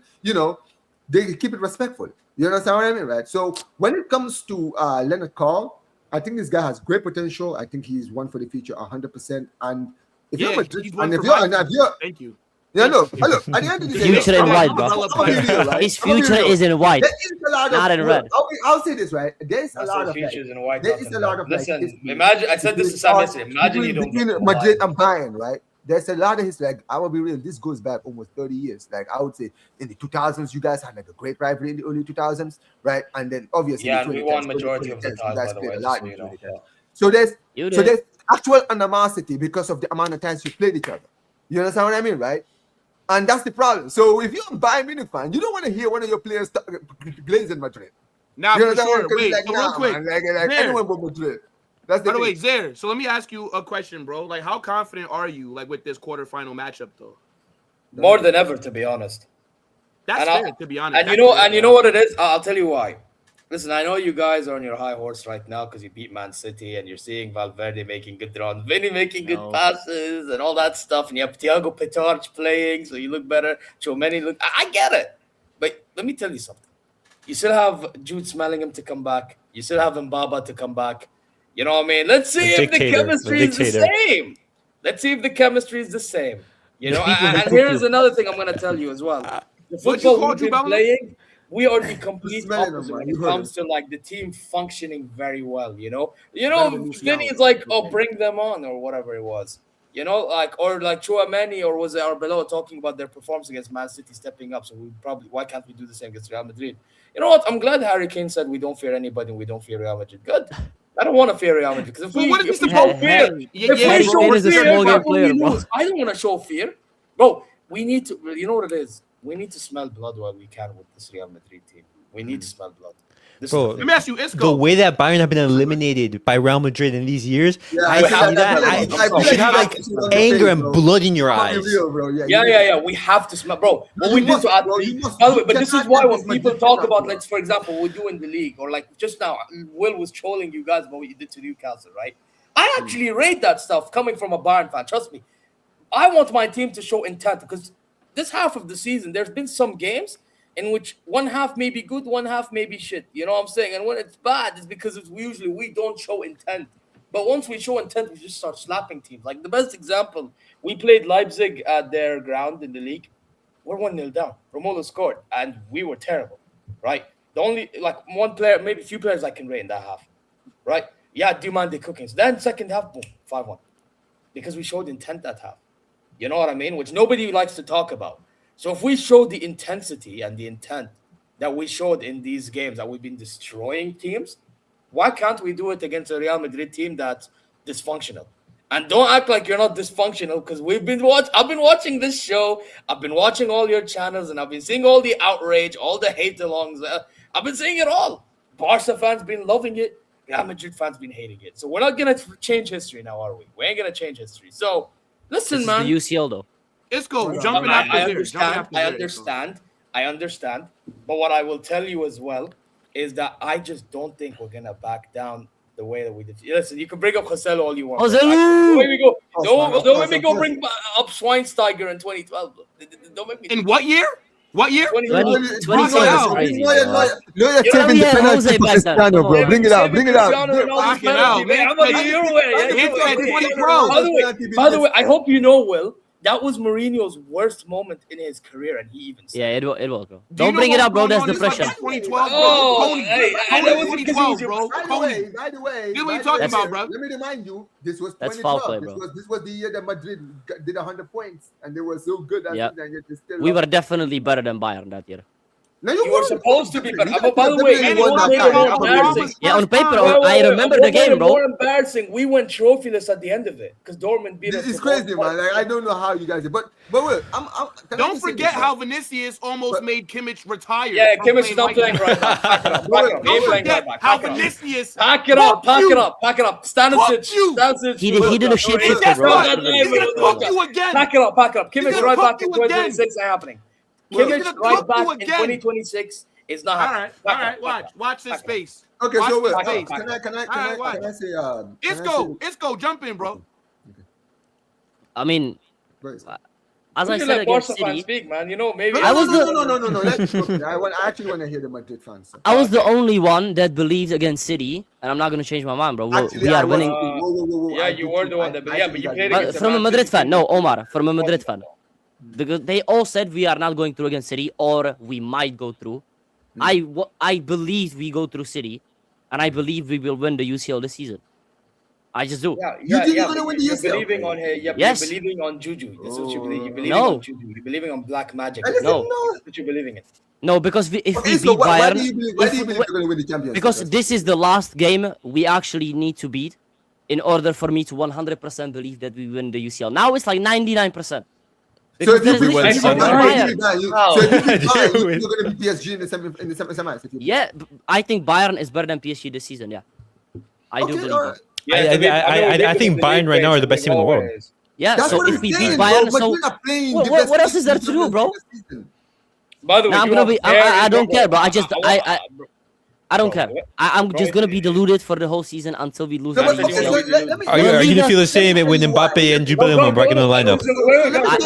they keep it respectful. You understand what I mean, right? So when it comes to Leonard Carl, I think this guy has great potential. I think he's one for the future, 100%. And if Yeah, you're Madrid, he's one and if for you're, my and if you're, Thank you. yeah, look, at the end of the day, Future in white, bro. His future is in white, There is a lot of, not in red. I'll say this, right? There's a That's lot the of features in white. there is a lot of Listen, history imagine. I said this to Sam yesterday. Imagine you don't between get Madrid Bayern. and Bayern, right? There's a lot of history. Like, I will be real. This goes back almost 30 years. Like, I would say in the 2000s, you guys had like a great rivalry in the early 2000s, right? And then obviously, Yeah, in and we 2010s, won majority of the 2010s, time, you guys by the played way, a lot just so in you know. 2010s. Yeah. So there's You so did. there's actual animosity because of the amount of times you played each other. You understand what I mean, right? And that's the problem. So if you're a Bayern Munich fan, you don't want to hear one of your players glaze in Madrid. Now, You for understand? sure. Because Wait, it's so like, real nah, quick. man, like Zeer. anyone but Madrid. That's the By the thing. way, Zeer, so let me ask you a question, bro. Like, how confident are you, like, with this quarterfinal matchup, though? More than ever, to be honest. That's And fair, to be honest. And That's you know, fair. and you know what it is? I'll tell you why. Listen, I know you guys are on your high horse right now because you beat Man City and you're seeing Valverde making good runs, Vinny making good No. passes and all that stuff, and you have Thiago Petarch playing, so you look better. Chomeni look. I get it, but let me tell you something. You still have Jude Bellingham to come back. You still have Mbappé to come back. You know what I mean? Let's see if the dictator, chemistry the is the dictator. same. Let's see if the chemistry is the same. You know, people and that cook here's you. another thing I'm going to tell you as well. The What'd you football call we've Jude been Bellingham? playing, we are the complete smelling him, opposite man. when You it heard comes to like the team functioning very well. You know, Better than Vinny Musiala. is like, oh, bring them on or whatever it was. You know, like or like Chouameni or was it Arbeloa talking about their performance against Man City stepping up. So why can't we do the same against Real Madrid? You know what? I'm glad Harry Kane said we don't fear anybody and we don't fear Real Madrid. Good. I don't want to fear Real Madrid because if Well, we, what is if we he show supposed to fear, do? if Yeah, we bro. show Kane is a fear, small game that's what we player, bro. lose. I don't want to show fear, bro. We need to. You know what it is? We need to smell blood while we can with this Real Madrid team. We need to smell blood. This Bro, is the Let thing. me ask you, Isko. The way that Bayern have been eliminated by Real Madrid in these years, I we see have to that. smell I, it. you should have like anger and blood in your I'll be eyes. real, bro. Yeah. We have to smell, bro. What You we did must, to add, bro, you must. by the way, You but this is cannot why let when this people Madrid talk happen, about, bro. let's for example, what we do in the league, or like just now, Will was trolling you guys about what you did to Newcastle, right? I actually rate that stuff coming from a Bayern fan. Trust me, I want my team to show intent because this half of the season, there's been some games in which one half may be good, one half may be shit. You know what I'm saying? And when it's bad, it's because we don't show intent. But once we show intent, we just start slapping teams. Like the best example, we played Leipzig at their ground in the league. We're 1-0 down. Romulo scored, and we were terrible, right? The only, like, one player, maybe a few players I can rate in that half, right? Yeah, Dumande cookings. Then second half, boom, 5-1. Because we showed intent that half. You know what I mean? Which nobody likes to talk about. So if we show the intensity and the intent that we showed in these games, that we've been destroying teams, why can't we do it against a Real Madrid team that's dysfunctional? And don't act like you're not dysfunctional, because I've been watching this show. I've been watching all your channels, and I've been seeing all the outrage, all the hate alongs. I've been seeing it all. Barca fans been loving it. Real Madrid fans been hating it. So we're not gonna change history now, are we? We ain't gonna change history. So listen, This man. is the UCL though. Isco, jumping I after Zeer. understand. I understand. But what I will tell you as well is that I just don't think we're gonna back down the way that we did. Listen, you can bring up Joselu all you want. Joselu! Don't make me go. Of Don't make me go course. bring up Schweinsteiger in 2012. Don't make me. In what year? What year? 2012. 2012 is crazy. No, Yeah, saving we the had penalty Jose for back then. Cristiano, bro. Yeah, Bring it out. Bring it out. Cristiano Ronaldo's Fucking penalty, hell, man. man. I'm a year away. It's like 20 By the way, I hope you know, Will, that was Mourinho's worst moment in his career, and he even said. Yeah, it will, bro. Do you Don't know bring it what up, bro. was That's going on this depression. fucking 2012, bro. Oh, Coney, hey, Coney that was 2012, because bro. By the Coney. way, by the way, This what by you the talking way, about, bro. Let me remind you, this was That's foul 2012. play, bro. This was the year that Madrid did 100 points, and they were so good. Yeah. And yet they still We were lost. definitely better than Bayern that year. No, You were supposed to be, but You by the way, definitely you won know that what time. made it more embarrassing? Yeah, on paper, Wait, I wait, remember what the game, made it bro. More embarrassing. We went trophyless at the end of it because Dortmund beat us. It's crazy, man. Like, I don't know how you guys did, but wait, can I Don't just say forget this, how man? Vinicius almost But- made Kimmich retire. Yeah, from Kimmich is not playing right right now. Pack it up. He Don't ain't playing forget right back. how Pack it up. Vinicius. Pack it up. Pack it up. Pack it up. Stanisic. Fuck you. Stanisic. He did a shit And shifter, guess bro. what? He's gonna cook you again. Pack it up. Pack it up. He's Kimmich gonna right cook back in you again. 2026 ain't happening. He's Kimmich gonna right cook you back in again. 2026 is not All happening. right, watch this space. Okay, Watch so this wait, space. can Alright, I watch. say Isco, jump in, bro. I mean, as I You said let against Barca fans City, speak, man. You know, maybe I was the- No. I actually want to hear the Madrid fans. I was the only one that believed against City, and I'm not gonna change my mind, bro. Actually, We I are was- winning. Whoa, Yeah, you were the one that. Yeah, but you played But against. from a Man Madrid City fan, team. no, Omar, from a Madrid fan. Because they all said we are not going through against City, or we might go through. I believe we go through City, and I believe we will win the UCL this season. I just do. Yeah, You think you're but gonna win the you're UCL? believing on here. Yeah, Yes. you're believing on Juju. That's what you believe. You're believing No. on Juju. You're believing on black magic. Listen, No. That's what you're believing in. No, because if Okay, we so beat why Bayern, do you believe if you're we- going to win the championship? because this is the last game we actually need to beat in order for me to 100% believe that we win the UCL. Now it's like 99%. So Because if you there's beat literally win Bayern, no something. Bayern. you're going to beat PSG in the semis. Yeah, I think Bayern is better than PSG this season. Yeah, I do believe that. I think Bayern right now are the best team in the world. Yeah, That's so what if I'm we saying, beat bro, Bayern, but so we're not playing what- the what- best what else team is there to do, bro? this season. By the way, Nah, I'm you gonna won't be. care, I don't care, bro. I don't Bro, care. I'm bro, just gonna if be you- deluded for the whole season until we lose No, the but That's okay, the UCL. so let me- Are you let me- gonna feel the same let me with tell you why. Mbappe and Jubilee back in the lineup?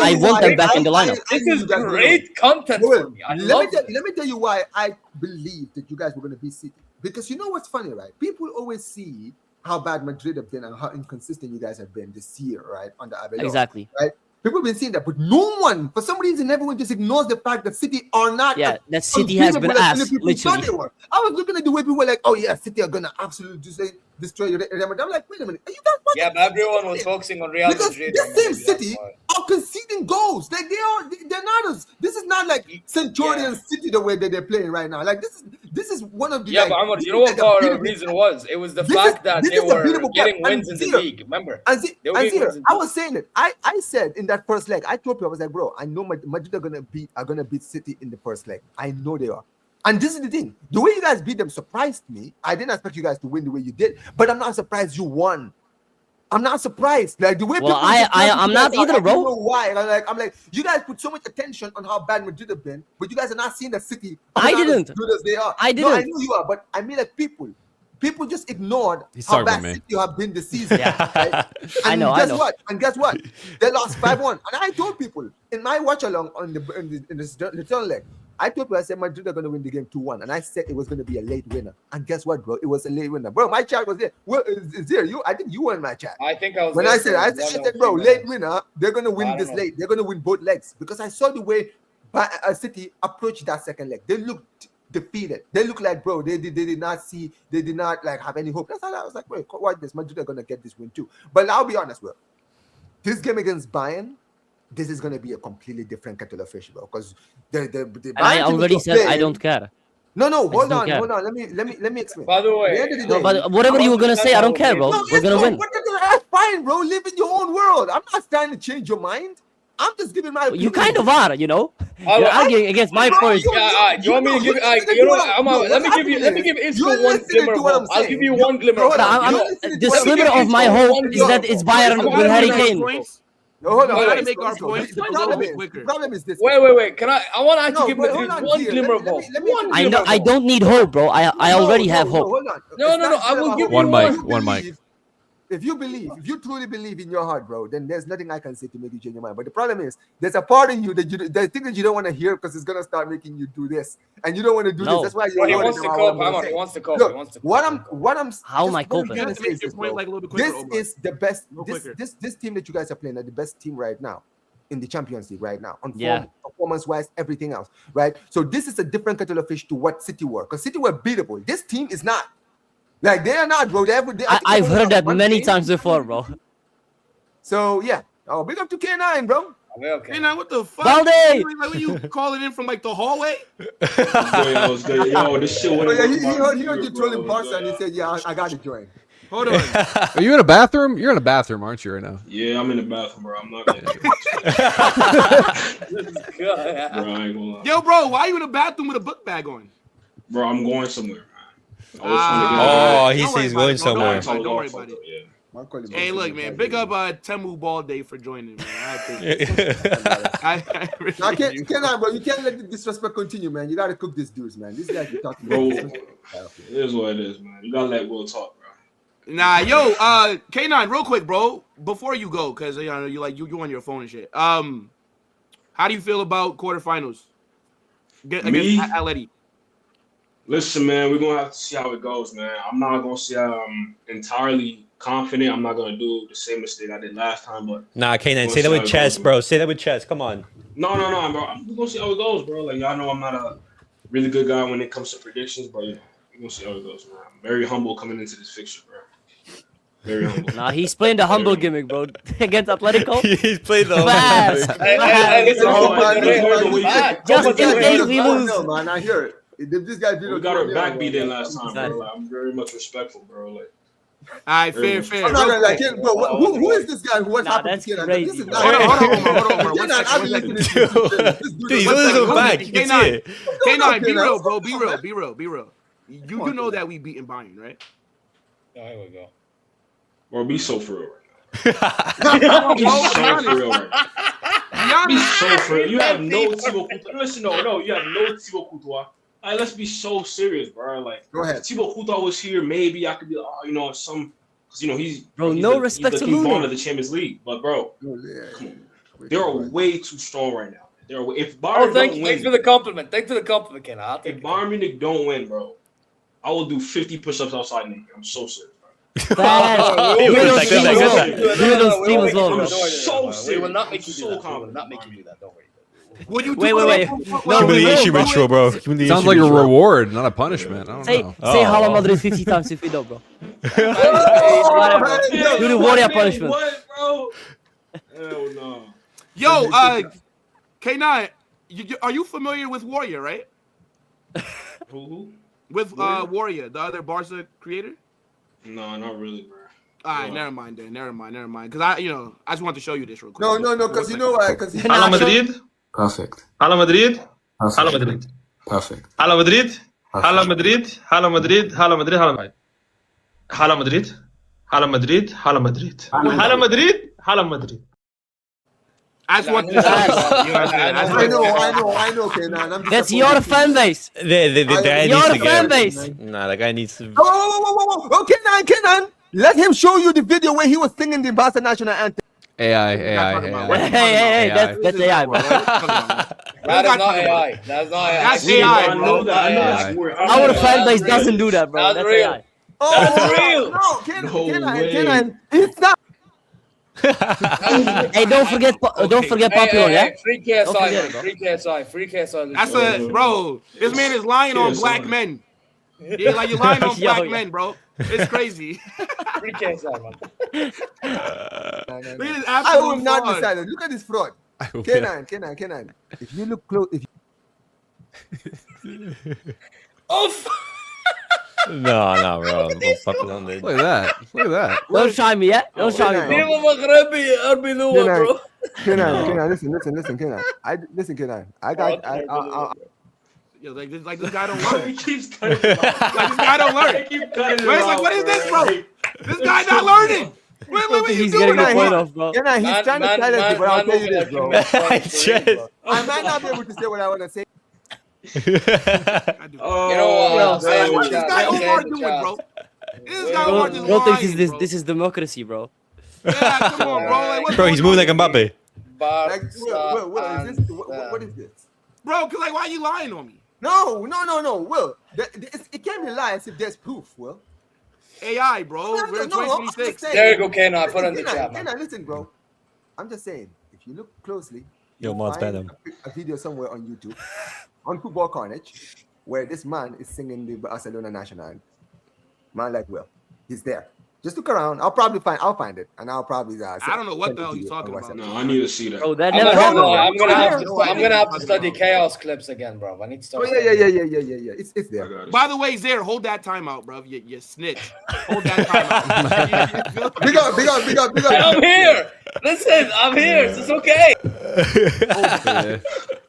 I want them back in the lineup. This is great content for me. I love it. Let me tell you why I believe that you guys were going to beat City. Because you know what's funny, right? People always see how bad Madrid have been and how inconsistent you guys have been this year, right? Under Abelard. Exactly. Right? People have been seeing that, but no one, for some reason, everyone just ignores the fact that City are not. Yeah, as that City has been unbeatable as ass, many people thought literally. they were. I was looking at the way people were like, "Oh yeah, City are gonna absolutely destroy Real Madrid." I'm like, wait a minute, are you guys? fucking Yeah, but everyone was serious? focusing on Real Because Madrid. the and same maybe that's City why. are conceding goals. Like they're not as. This is not like Centurion City the way that they're playing right now. Like this is one of the. Yeah, like, but Amar, this you is know what like a the beautiful- reason was? It was the This fact is- that this they is a were beautiful getting part. wins in the Zeer, league. Remember? And see, They were getting Zeer, wins in I the was saying it. I said in that first leg, I told you I was like, bro, I know Madrid are gonna beat City in the first leg. I know they are. And this is the thing: the way you guys beat them surprised me. I didn't expect you guys to win the way you did, but I'm not surprised you won. I'm not surprised. Like the way Well, people I'm not either, I bro. don't know why. I'm like, you guys put so much attention on how bad Madrid have been, but you guys are not seeing the City. are I not as didn't. good as they are. I No, I didn't. know you are, but I mean like people. People just ignored He's how talking bad about me. City have been this season. Yeah. right? I And know, I guess know. what? And guess what? They lost 5-1. And I told people in my watch along in the return leg, I told people, I said Madrid are going to win the game 2-1. And I said it was going to be a late winner. And guess what, bro? It was a late winner. Bro, my chat was there. Well, is there? I think you were in my chat. I think I was. When there I said, for I one said, or bro, two late minutes. winner, they're going to I win don't this know. late. They're going to win both legs. Because I saw the way City approached that second leg. They looked defeated. They look like, bro, they did not like have any hope. That's how I was like, wait, watch this. Madrid are gonna get this win too. But I'll be honest, bro. This game against Bayern, this is gonna be a completely different kettle of fish, bro. Because the And I Bayern team already is said I playing- don't care. No, just hold don't on, care. hold on. Let me explain. By the way, At the end of the No, day, but whatever you were gonna say, I don't care, bro. no, We're gonna Isco, win. what did you ask fine, bro. Live in your own world. I'm not trying to change your mind. I'm just giving my opinion. You kind of are, you know. Oh, You're arguing against my points. You want me to give? Let me give Isko one glimmer of hope. I'll give you one glimmer of hope. The sliver of my hope is that it's Bayern with Harry Kane. No, hold on. Wait, Gotta wait, make our points a little bit quicker. The problem is this. Wait. Can I want to actually give bro, Madrid hold on, one Zeer. glimmer of hope. Let me One I glimmer know. of I hope. don't need hope, bro. I already have hope. Hold on. No, It's not I will about give hope. you One one. mic, one mic. If you truly believe in your heart, bro, then there's nothing I can say to make you change your mind. But the problem is, there's a part in you that the thing that you don't want to hear because it's gonna start making you do this, and you don't want to do No. this. That's why Bro, he you're wants to cope. Omar, he wants to cope. Look, He wants to what cope. I'm How am I just what I'm coping? You trying have to to say make is your this, point bro. like a little bit quicker. This Omar. is the best. Go This quicker. this team that you guys are playing are the best team right now in the Champions League right now on form, Yeah. performance-wise, everything else, right? So this is a different kettle of fish to what City were, because City were beatable. This team is not. Like they are not, bro. I've heard that many times before, bro. So yeah. Oh, big up to K9, bro. Okay. Hey, now what the fuck? Balde! Like when you calling in from like the hallway? Yo, this shit Oh, went yeah, he heard you trolling Barca and he said, "Yeah, I got to join." Hold on. Are you in a bathroom? You're in a bathroom, aren't you, right now? Yeah, I'm in the bathroom, bro. I'm not gonna bro, I ain't gonna lie. Yo, bro, why you in the bathroom with a book bag on? Bro, I'm going somewhere, man. Oh, he Don't worry he's about going it, bro. somewhere. Don't worry about it. Yeah. Hey, look, man. Big up Temu Ball Day for joining, man. I appreciate it. I Now, appreciate you. K9, bro, you can't let the disrespect continue, man. You got to cook these dudes, man. These guys you talking Bro, about. it is what it is, man. You gotta let Will talk, bro. Nah, yo, K9, real quick, bro. Before you go, because you know you on your phone and shit. How do you feel about quarterfinals against Me? Atleti? Listen, man, we're gonna have to see how it goes, man. I'm not gonna say I'm entirely confident. I'm not gonna do the same mistake I did last time, but Nah, K9, say that with chest, bro. Say that with chest. Come on. no, bro. I'm gonna see how it goes, bro. Like y'all know I'm not a really good guy when it comes to predictions, but you know, we're gonna see how it goes, man. I'm very humble coming into this fixture, bro. Very humble. Nah, he's playing the humble gimmick, bro. Against Atletico. He's played the Fast. Just in case we lose. No, man, I hear it. If this guy We got our backbeat in last time, bro. Like, I'm very much respectful, bro. Like, All right, fair. I'm not Real gonna like quick. it, bro. Who is this guy? What's Nah, happened that's to K9? crazy, This is bro. not. Hold on. K9, I've been listening to this Dude, he's dude. listening back. You can see it. K9, be K9. real, bro. Be real. You know that we beating Bayern, right? There we go. bro, be so for real right now. Be so for real right now. Be so for real. You have no Thibaut Courtois. Listen, no, you have no Thibaut Courtois. Like, let's be so serious, bro. Like, Go ahead. if Thibaut Courtois was here, maybe I could be, some, because he's Bro, he's no the, respect he's to the King Luna. Bond of the Champions League. But bro, they're way too strong right now. If Bayern Thanks don't win, for the compliment. Thanks for the compliment, Ken. I'll if take it. Bayern Munich don't win, bro, I will do 50 push-ups outside naked. I'm so serious, bro. Fast. He Do it was on like stream that, as like well. that. Do it on stream as well, I'm bro. so serious. We will not make I'm you do so that. We will confident. not make you do that. Don't worry. Will you do Wait. it? No, we Humiliation will, bro. ritual, bro. Humiliation Sounds like a ritual. reward, not a punishment. I don't Say know. Hala Madrid 50 times if you don't, bro. Oh, Do the warrior punishment. What, bro? Hell no. Yo, K9, are you familiar with Warrior, right? Who? With Warrior? Warrior, the other Barca creator? No, not really, bro. All right, never mind then. Never mind. Because I just want to show you this real quick. No, because you know why? Because he. Hala Madrid. Perfect. Hala Madrid. Perfect. Hala Madrid. Perfect. Hala Madrid. Perfect. Hala Madrid. Hala Madrid. Hala Madrid. Hala Madrid. Hala Madrid. Hala Madrid. Hala Madrid. Hala Madrid. I just want to show you. I know, K9. I'm just That's your fan base. The guy needs Your to fan get. base. Nah, the guy needs to. Whoa. Oh, K9. Let him show you the video where he was singing the Barca national anthem. AI. Hey, that's AI, bro. That is not AI. That's not AI. That's AI, I know that. I know that's weird. Our fan base doesn't do that, bro. That's That's real. AI. Oh, That's real. No, way. K9. It's not. Hey, don't forget Papillon, yeah? Free Don't forget KSI, it, bro. Free KSI. That's bro. This man is lying on black men. Yeah, like you're lying on Yo, black yeah. men, bro. It's crazy. Free KSI, man. Look at this I will absolute not fraud. decide. Look at this fraud. K9. If you look close, Oof. No, bro. Don't fuck it on there. Look at that. Look at that. Don't try me, yeah? Don't try me, bro. Kenan, listen, Kenan. Kenan. Yo, like this guy don't learn. He keeps cutting Like this guy don't learn. He keep cutting Wait, like what is this, bro? This guy not learning. What are you He's doing? getting the Right point here? off, bro. Kenan, he's trying to silence you, but I'll tell you this, bro. I might not be able to say what I want to say. Oh, You know what? What is this guy Okay, Omar doing, bro? This guy Bro, Omar just bro thinks lying, this bro. this is democracy, bro. Yeah, come on, bro. Like, what's Bro, he's going moving on like here? Mbappe. Like, what is this? What is this? Bro, cause like, why are you lying on me? No. Will, it can't be lies if there's proof, Will. AI, bro. We're in 2026. There you go, Kenan. I put on the chat, man. Kenan, listen, bro. I'm just saying, if you look closely, Yo, you'll Mod's find Venom. a video somewhere on YouTube, on Football Carnage, where this man is singing the Barcelona national anthem. Man like Will, he's there. Just look around. I'll find it, and I'll probably. I don't know what the hell he's talking about. No, I need to see that. Bro, that I'm never happened. gonna have to study chaos clips again, bro. I need to Oh start. yeah. It's I there. got it. By the way, Zeer, hold that timeout, bro. You snitch. Hold that timeout. Big up. I'm here. Listen, I'm here. It's okay.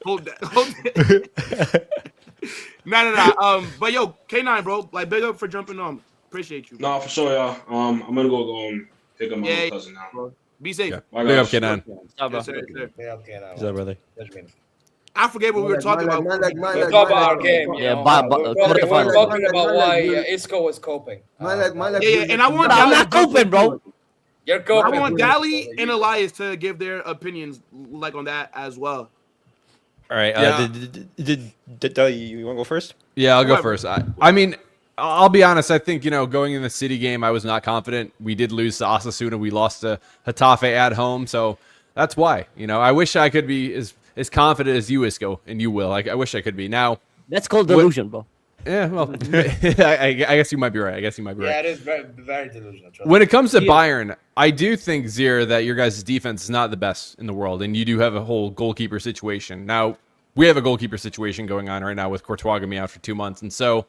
Hold that. No. But yo, K9, bro, like big up for jumping on. Appreciate you. No, for sure, y'all. I'm gonna go pick up my little cousin now. Be safe. Yeah. Bye, Big up, guys. Kenan. Yes, sir, yes, sir. Yeah, okay, now. What's up, brother? I forget what we were talking about. We're talking about our game. Yeah, We're quarterfinals. talking about why Isko was coping. Yeah, and I want But I'm Dali not open, bro. You're I coping. want Dali and Elias to give their opinions like on that as well. All right. Yeah. Did you want to go first? Yeah, I'll go Whoever. first. I mean, I'll be honest. I think, going in the City game, I was not confident. We did lose to Osasuna. We lost to Hetafe at home. So that's why. I wish I could be as confident as you, Isko, and you will. I wish I could be. Now, That's called delusion, bro. yeah, well, I guess you might be right. Yeah, it is very, very delusional. trust When me. it comes to Bayern, I do think, Zeer, that your guys' defense is not the best in the world, and you do have a whole goalkeeper situation. Now, we have a goalkeeper situation going on right now with Courtois going to be out for 2 months, and so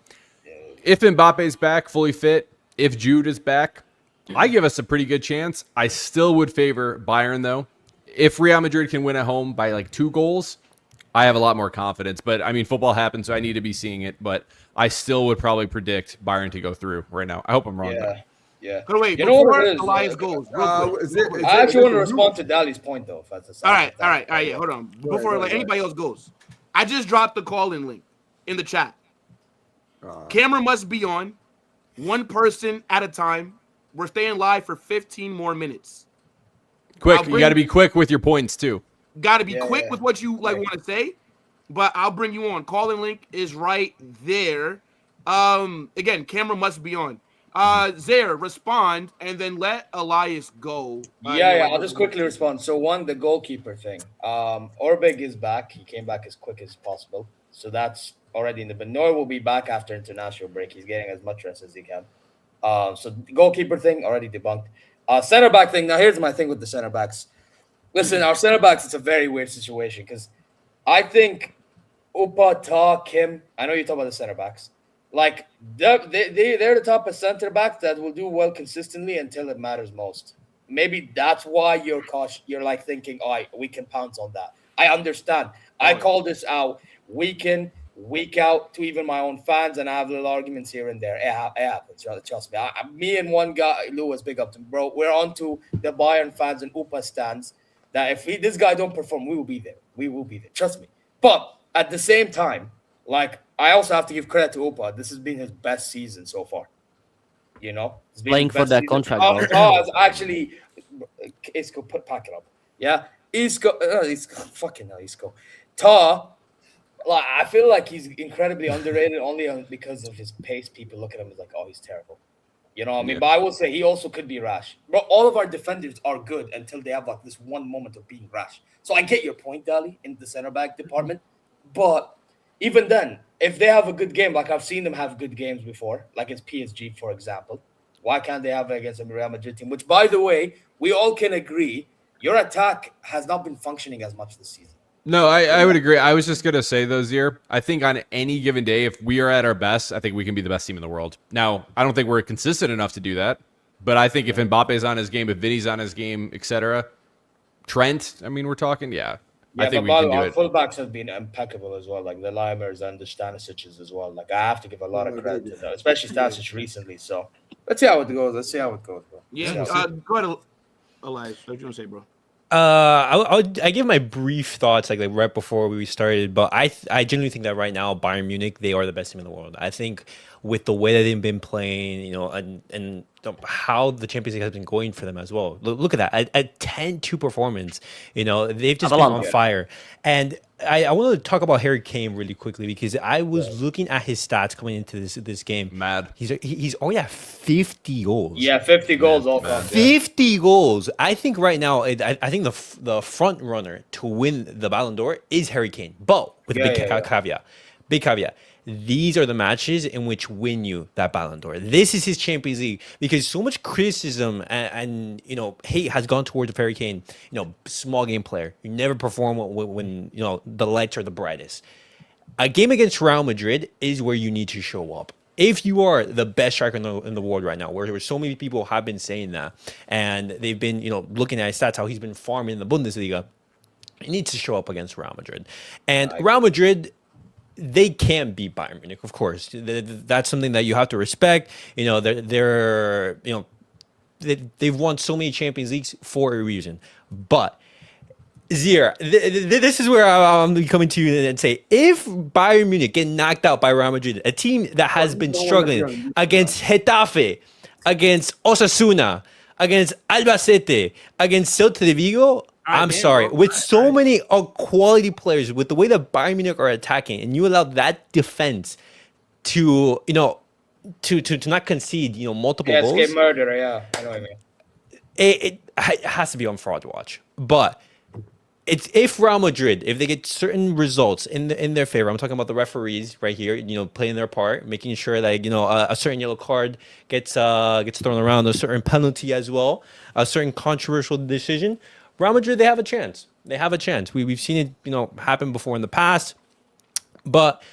if Mbappe's back, fully fit, if Jude is back, I give us a pretty good chance. I still would favor Bayern, though. If Real Madrid can win at home by like 2 goals, I have a lot more confidence. But, I mean, football happens, so I need to be seeing it. But I still would probably predict Bayern to go through right now. I hope I'm wrong, though. Yeah. But wait, You know what before it is, Elias goes, real quick. I actually want to respond to Dali's point, though. If that's a All right, yeah, hold on. Before like anybody else goes, I just dropped the call-in link in the chat. Camera must be on, one person at a time. We're staying live for 15 more minutes. Quick, you got to be quick with your points, too. Got to be quick with what you want to say, but I'll bring you on. Call-in link is right there. Again, camera must be on. Zeer, respond and then let Elias go. I'll just quickly respond. So one, the goalkeeper thing. Orbig is back. He came back as quick as possible. So that's already in the Benoit will be back after international break. He's getting as much rest as he can. So the goalkeeper thing already debunked. Center back thing. Now here's my thing with the center backs. Listen, our center backs, it's a very weird situation because I think Upa, Ta, Kim, I know you talk about the center backs. Like, they're the type of center backs that will do well consistently until it matters most. Maybe that's why you're cautious. You're like thinking, we can pounce on that. I understand. I call this out week in, week out to even my own fans, and I have little arguments here and there. It happens. Trust me. Me and one guy, Lewis, big up to him, bro. We're on to the Bayern fans and Upa stands that if this guy don't perform, we will be there. We will be there. Trust me. But at the same time, like, I also have to give credit to Upa. This has been his best season so far. It's been Playing his for best that season. contract, bro. It's actually Isko, pack it up. Yeah, Isko, fucking hell, Isko. Ta, like, I feel like he's incredibly underrated only because of his pace. People look at him as like, he's terrible. You know what I mean? Yeah. But I will say he also could be rash. Bro, all of our defenders are good until they have like this one moment of being rash. So I get your point, Dali, in the center back department. But even then, if they have a good game, like I've seen them have good games before, like it's PSG, for example, why can't they have it against a Real Madrid team? Which, by the way, we all can agree, your attack has not been functioning as much this season. No, I would agree. I was just going to say, though, Zeer, I think on any given day, if we are at our best, I think we can be the best team in the world. Now, I don't think we're consistent enough to do that, but I think if Mbappe's on his game, if Vinny's on his game, etc., Trent, I mean, we're talking, Yeah, I think but we can do our it. fullbacks have been impeccable as well, like the Limers and the Stanisic's as well. Like I have to give a lot of credit to them, especially Stanisic recently. So let's see how it goes. Bro. Yeah, go ahead, Elias. What you want to say, bro? I give my brief thoughts like right before we started, but I genuinely think that right now Bayern Munich, they are the best team in the world. I think with the way that they've been playing, you know, and how the Champions League has been going for them as well. Look at that, a 10-2 performance. You know, they've just been on fire. And I want to talk about Harry Kane really quickly because I was looking at his stats coming into this game. Mad. He's already at 50 goals. Yeah, 50 goals all time. 50 goals. I think right now, I think the front runner to win the Ballon d'Or is Harry Kane. But with a big caveat. These are the matches in which win you that Ballon d'Or. This is his Champions League because so much criticism and you know hate has gone towards Harry Kane. You know, small game player. You never perform when you know the lights are the brightest. A game against Real Madrid is where you need to show up. If you are the best striker in the world right now, where so many people have been saying that, and they've been looking at his stats, how he's been farming in the Bundesliga, he needs to show up against Real Madrid. And Real Madrid, they can't beat Bayern Munich, of course. That's something that you have to respect. You know, they're they've won so many Champions Leagues for a reason. But Zeer, this is where I'm coming to you and say, if Bayern Munich get knocked out by Real Madrid, a team that has been struggling against Getafe, against Osasuna, against Albacete, against Celta de Vigo, I'm sorry. With so many quality players, with the way that Bayern Munich are attacking, and you allow that defense to, to not concede, multiple goals. Escape murder, yeah. I know what I mean. It has to be on fraud watch. But it's if Real Madrid, if they get certain results in their favor, I'm talking about the referees right here, playing their part, making sure that a certain yellow card gets thrown around, a certain penalty as well, a certain controversial decision. Real Madrid, they have a chance. They have a chance. We've seen it, happen before in the past. But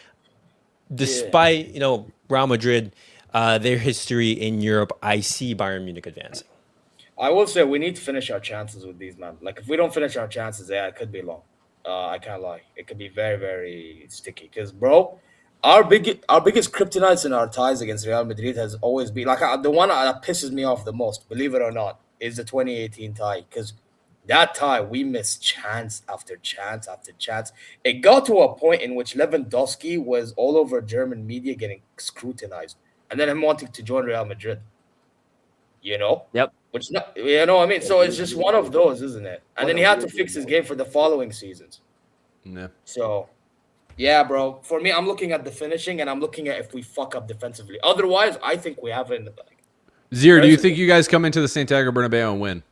despite Real Madrid, their history in Europe, I see Bayern Munich advancing. I will say we need to finish our chances with these, man. Like, if we don't finish our chances, it could be long. I can't lie. It could be very, very sticky. Because, bro, our biggest kryptonites in our ties against Real Madrid has always been, like, the one that pisses me off the most, believe it or not, is the 2018 tie. Because that tie, we missed chance after chance after chance. It got to a point in which Lewandowski was all over German media getting scrutinized. And then him wanting to join Real Madrid. Yep. Which, I mean? So it's just one of those, isn't it? And then he had to fix his game for the following seasons. Yeah. So, yeah, bro. For me, I'm looking at the finishing, and I'm looking at if we fuck up defensively. Otherwise, I think we have it in the bag. Zeer, do you think you guys come into the Santiago Bernabéu and win?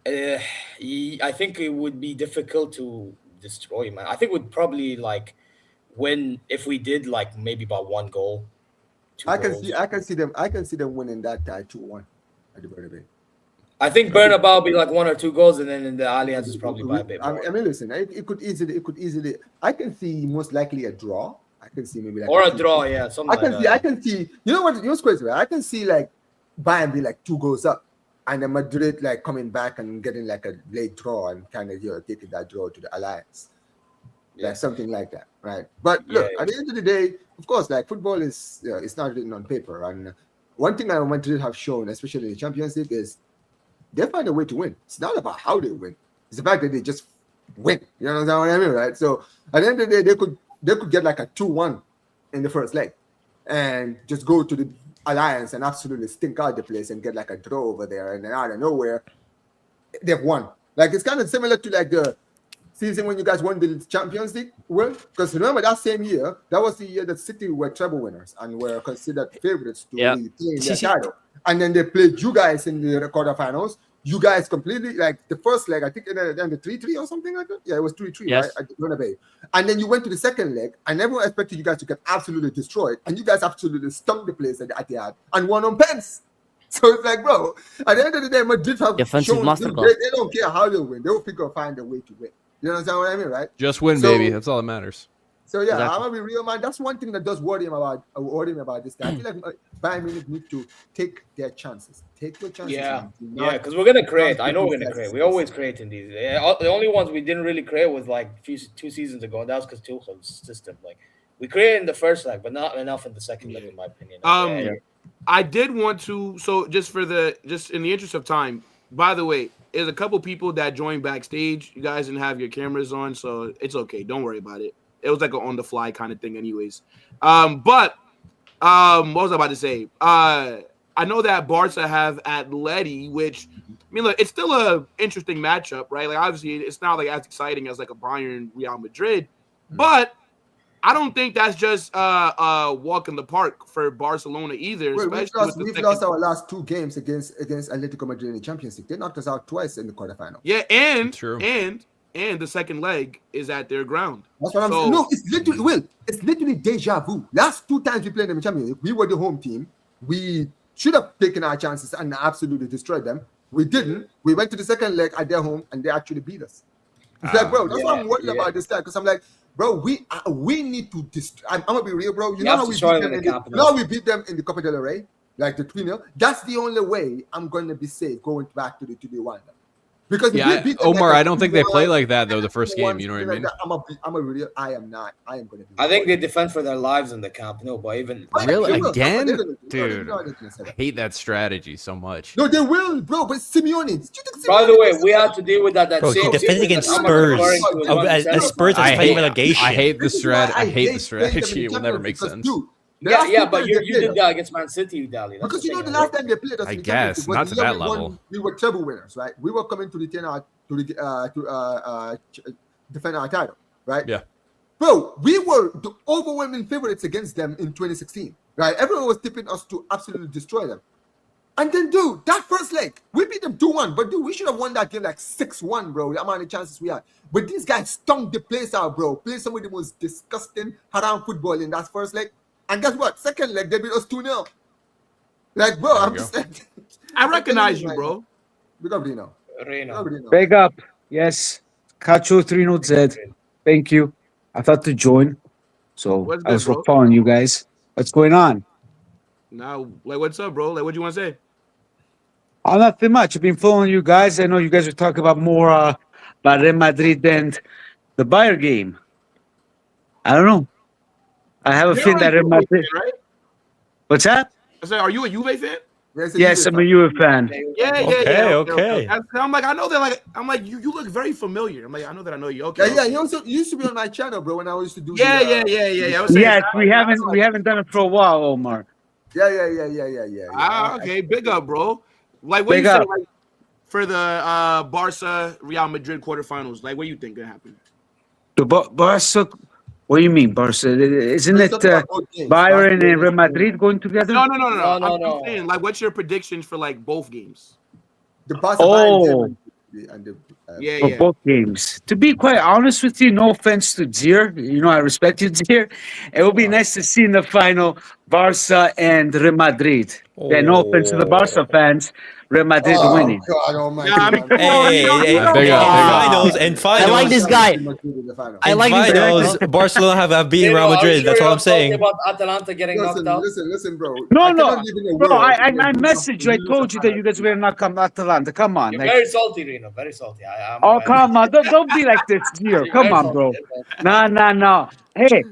I think it would be difficult to destroy, man. I think we'd probably win if we did maybe by 1 goal. I can see them winning that tie 2-1 at the Bernabéu. I think Bernabéu will be 1 or 2 goals, and then in the Allianz is probably by a bit more. I mean, listen, it could easily. I can see most likely a draw. I can see maybe or a draw, yeah. I can see. You know what's crazy? Right? I can see Bayern be 2 goals up, and then Madrid coming back and getting a late draw and kind of taking that draw to the Alliance. Something like that, right? But look, at the end of the day, of course, football is it's not written on paper. And one thing I Madrid have shown, especially in the Champions League, is they find a way to win. It's not about how they win; it's the fact that they just win. You understand what I mean, right? So at the end of the day, they could get a 2-1 in the first leg, and just go to the Alliance and absolutely stink out the place and get a draw over there, and then out of nowhere, they've won. It's kind of similar to the season when you guys won the Champions League, because remember that same year, that was the year that City were treble winners and were considered favorites to really claim their title. And then they played you guys in the quarterfinals. You guys completely the first leg, I think, then the 3-3 or something like that. Yeah, it was 3-3, right? At the Bernabéu. And then you went to the second leg, and everyone expected you guys to get absolutely destroyed, and you guys absolutely stunk the place at the Etihad and won on pens. So it's bro, at the end of the day, Madrid have defensive shown masterclass. They don't care how they win; they will find a way to win. You understand what I mean, right? Just win, So- baby. That's all that matters. So yeah, Exactly. I'm gonna be real, man. That's one thing that does worry him about this guy. I feel like Bayern Munich need to take their chances. Take your chances. Yeah, man. Do yeah, not- because we're gonna create. I know we're Not gonna create. defense. We always create in these. The only ones we didn't really create was like 2 seasons ago, and that was because Tuchel's system. Like we created in the first leg, but not enough in the second leg, in my opinion. Um, I did want to, so just in the interest of time, by the way, there's a couple people that joined backstage. You guys didn't have your cameras on, so it's okay. Don't worry about it. It was like an on-the-fly kind of thing anyways. But what was I about to say? I know that Barca have Atleti, which, I mean, look, it's still a interesting matchup, right? Like, obviously, it's not like as exciting as like a Bayern Real Madrid, but I don't think that's just a walk in the park for Barcelona either. Wait, especially we've lost our last 2 games against Atletico Madrid in the Champions League. They knocked us out twice in the quarterfinal. Yeah, and True. and the second leg is at their ground. That's what I'm saying. No, it's literally deja vu. Last 2 times we played them in Champions League, we were the home team. We should have taken our chances and absolutely destroyed them. We didn't. We went to the second leg at their home and they actually beat us. It's like, bro, that's what I'm worried about this guy, because I'm like, bro, we need to destroy. I'm gonna be real, bro. You know how we beat them in the Copa del Rey, like the 3-0. That's the only way I'm gonna be safe going back to the Wanda. Because if we beat them Omar, like I don't think they 3-1, play like that though. The first game, you know what I mean? I'm a real. I am not. I am gonna be. I think they defend for their lives in the Camp Nou, but even Really? No, Again? they're gonna do- Dude. no, they're gonna say I that. hate that strategy so much. No, they will, bro. But Simeone. Did you think By Simeone the way, was- we had to deal with that Bro, he same defended season against that I'm Spurs. referring to as one As percent. Spurs I that's playing hate, relegation. I hate the This is why I hate the playing them in strategy. It will never Champions make because, sense. dude, the Yeah, last yeah, two but times you they played did us- that against Man City, Dali. Because you know the last time they played us, I in the guess, Champions League was not the to year that we won- level. We were treble winners, right? We were coming to defend our title, right? Yeah. Bro, we were the overwhelming favorites against them in 2016, right? Everyone was tipping us to absolutely destroy them. And then, dude, that first leg, we beat them 2-1. But, dude, we should have won that game like 6-1, bro. The amount of chances we had. But these guys stunk the place out, bro. Playing some of the most disgusting haram football in that first leg. And guess what? Second leg, they beat us 2-0. Like, bro, There I'm you just like... I recognize you, bro. Big up, Reno. Reno. Big up. Yes. Cacho 3Z. Thank you. I thought to join. So What's I was good, bro? following you guys. What's going on? Now, like, what's up, bro? Like, what you want to say? Oh, nothing much. I've been following you guys. I know you guys were talking about more about Real Madrid and the Bayern game. I don't know. I have a You're feeling a that Real Juve Madrid. fan, right? What's that? I said, are you a Juve fan? Yes, I'm a Juve fan. Yeah, Okay. I'm like, I know that. Like, I'm like, you look very familiar. I'm like, I know that I know you. Okay. Yeah, okay. you used to be on my channel, bro, when I used to do Yeah. I was saying, Yes, we haven't done it for a while, Omar. Yeah. Okay, big up, bro. Like, what do Big you say, up. like, for the Barca Real Madrid quarterfinals? Like, what do you think gonna happen? The Barca. What do you mean, Barca? Isn't it Bayern and Real Madrid going together? No. No. I'm saying, like, what's your predictions for like both games? The Barca Oh. and the For both games. To be quite honest with you, no offense to Zeer, you know I respect you, Zeer. It would be nice to see in the final Barca and Real Madrid. Yeah, no offense to the Barca fans, Real Madrid winning. God, oh my Yeah, I mean, God. Big up. And I finals. like this guy. I like this guy. Finals, Barcelona have beaten Real Are you Madrid. sure That's you're what I'm not talking saying. about Atalanta getting knocked out. Listen, bro. No, I no, cannot live in a bro, world I where messaged you. I told you that you guys were not come Atalanta. Come on. You're Like, very salty, Reno. Very salty. oh, come on. Don't be like this, Zeer. You're Come very on, bro. salty. No. Hey,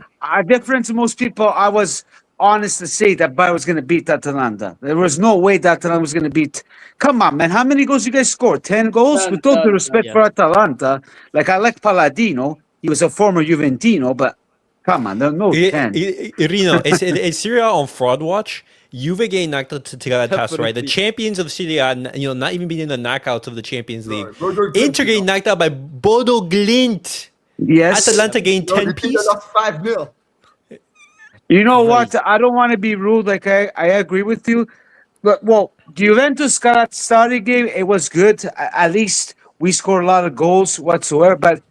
different to most people, I was honest to say that Bayern was going to beat Atalanta. There was no way that Atalanta was going to beat. Come on, man. How many goals you guys scored? 10 goals? 10, With all due 10, respect yeah. for Atalanta, like I like Palladino. He was a former Juventino, but come on, there are no 10. Rino, is Serie A on fraud watch? Juve getting knocked out to Galatasaray, right? The champions of Serie A, not even being in the knockouts of the Champions League. Inter getting knocked out by Bodo Glint. Yes. Atalanta getting 10 piece. 5-0. You know what? I don't want to be rude. Like I agree with you, but well, the Juventus Galatasaray game, it was good. At least we scored a lot of goals whatsoever. But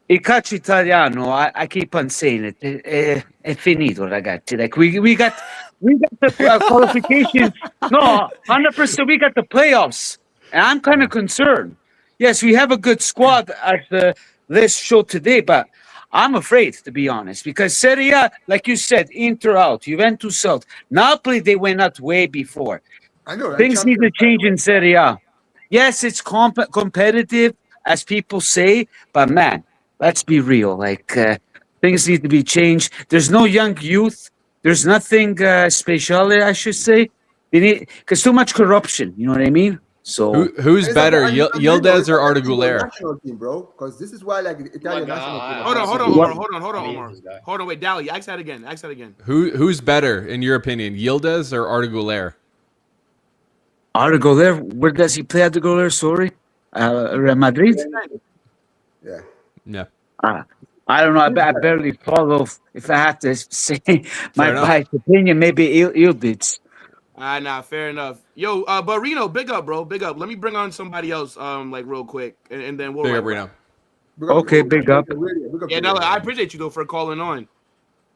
il calcio italiano, I keep on saying it. È finito, ragazzi. Like we got the qualification. No, 100%. We got the playoffs, and I'm kind of concerned. Yes, we have a good squad at the let's show today, but I'm afraid, to be honest, because Serie A, like you said, Inter out, Juventus out. Napoli, they went out way before. I know, right? Things need to change in Serie A. Yes, it's competitive, as people say, but man, let's be real. Things need to be changed. There's no young youth. There's nothing special, I should say. Because too much corruption. You know what I mean? So Who's better, Yildiz or Arda Güler? National team, bro, because this is why the Italian national team. Hold on, Omar. Hold on, wait, Dally, ask that again. Who's better in your opinion, Yildiz or Arda Güler? Arda Güler, where does he play? Arda Güler, sorry, Real Madrid. Yeah. I don't know. I barely follow. If I have to say my biased opinion, maybe Yildiz. Nah, fair enough. Yo, but Reno, big up, bro. Big up. Let me bring on somebody else, real quick, and then we'll. Big up, Reno. Okay, big up. Yeah, no, I appreciate you though for calling on.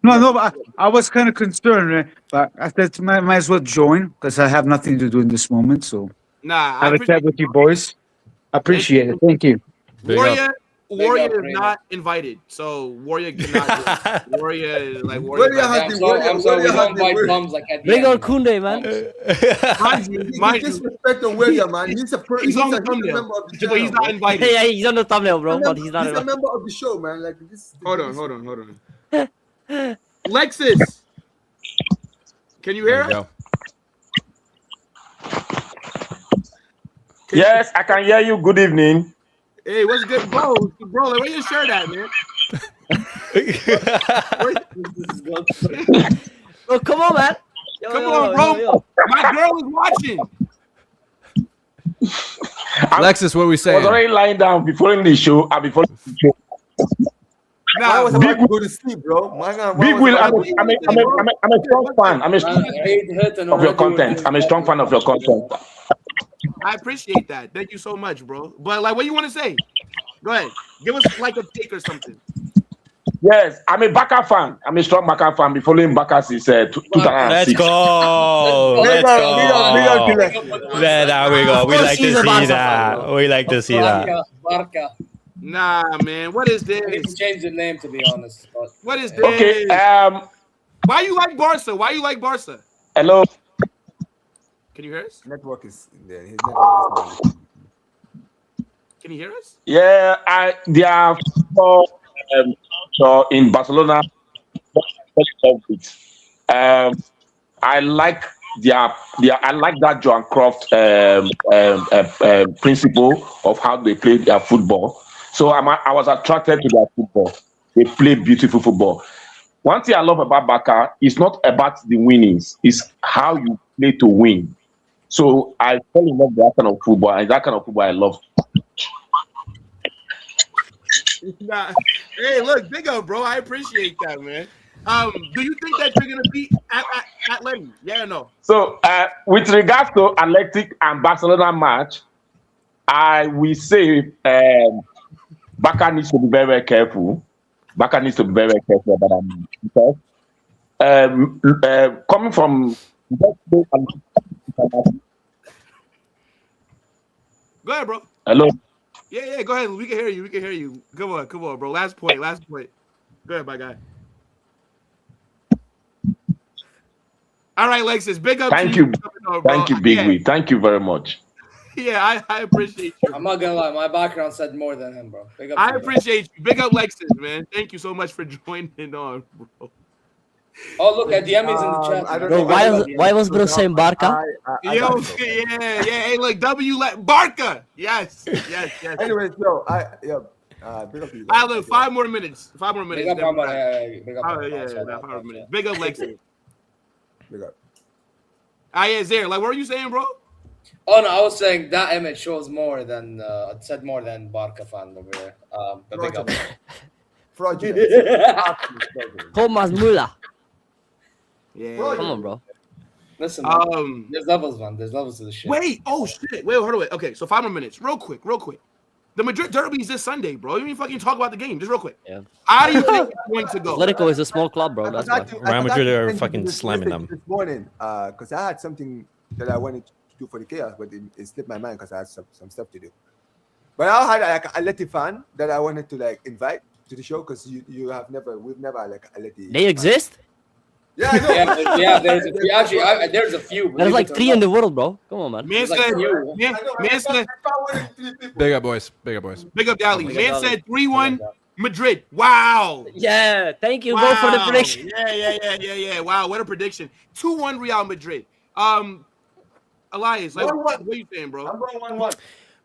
No, but I was kind of concerned, but I said might as well join because I have nothing to do in this moment. So Nah, have a chat with you boys. I appreciate it. Thank you. Warrior is not invited, so Warrior cannot. Warrior is like Warrior has the Big old Kunde, man. Mind you, disrespect on Warrior, man. He's on the thumbnail, but he's not invited. Yeah, he's on the thumbnail, bro, but he's not He's a invited. member of the show, man. Like this. Hold on. Lexus, can you hear us? Yes, I can hear you. Good evening. Hey, what's good, bro? Bro, where your shirt at, man? Oh, come on, man. Come on, bro. My girl is watching. Alexis, what are we I was saying? already lying down before the show. I'll be following the show. I was about to go to sleep, bro. Big Will, I'm a strong fan. I'm a strong fan of your content. I'm a strong fan of your content. I appreciate that. Thank you so much, bro. But what do you want to say? Go ahead. Give us like a take or something. Yes, I'm a Barca fan. I'm a strong Barca fan. Been following Barca since 2006. Let's go. Let's go. There we go. We like to see that. We like to see that. Barca. Nah, man. What is I need to this? change the name, to be honest. But What is this? Okay. Why you like Barca? Hello. Can you hear us? Network is there. His network is Can you hear us? Yeah, they are so in Barcelona. I like I like that Joan Croft principle of how they play their football. So I was attracted to their football. They play beautiful football. One thing I love about Barca is not about the winnings; it's how you play to win. So I fell in love with that kind of football, and that kind of football I love. Nah. Hey, look, big up, bro. I appreciate that, man. Do you think that you're gonna beat Atleti? Yeah or no? So with regards to Athletic and Barcelona match, I will say Barca needs to be very, very careful. Barca needs to be very, very careful about that because coming from Go ahead, bro. hello. Yeah, go ahead. We can hear you. Come on, bro. Last point. Go ahead, my guy. All right, Lexus. Big up. Thank to you. On, Thank you, Big Wee. Thank you very much. Yeah, I appreciate you. I'm not gonna lie, my background said more than him, bro. Big up I to you. appreciate you. Big up, Lexus, man. Thank you so much for joining on, bro. Oh, look, at DM is in the chat. I don't Bro, know. why was bro saying Barca? Yo, yeah. Hey, look, Barca. Yes. Anyways, yo, big up to you guys. I look 5 more minutes. 5 more Big minutes. up, Omar. Big up, Oh Omar. yeah, 5 more minutes. Big up, Lexus. Big up. Yeah, Zeer. What were you saying, bro? Oh no, I was saying that image shows more than it said more than Barca fan over there. But big up. Fraudulent. Thomas Müller. Yeah. Come on, bro. Listen, man, there's levels, man. There's levels to the shit. Wait. Oh shit. Wait. Hold on. Wait. Okay. So 5 more minutes. Real quick. The Madrid derby is this Sunday, bro. You didn't fucking talk about the game. Just real quick. Yeah. How do you think it's going to go? Atletico is a small club, bro. That's why. Real Madrid are fucking slamming them. This morning, because I had something that I wanted to do for the chaos, but it slipped my mind because I had some stuff to do. But I had like a Atleti fan that I wanted to like invite to the show because we've never like Atleti. They exist? Yeah, I know. There's a few. Actually, there's a few. There's like 3 in the world, bro. Come on, man. Man like said, you. man said, Big up, boys. Big up, boys. big up Dally. Big up Man Dally. said 3-1 Madrid. Wow. Yeah, thank you, bro, for the prediction. Yeah. Wow, what a prediction. 2-1 Real Madrid. Elias, like, 1-1. what are you saying, bro? I'm going 1-1.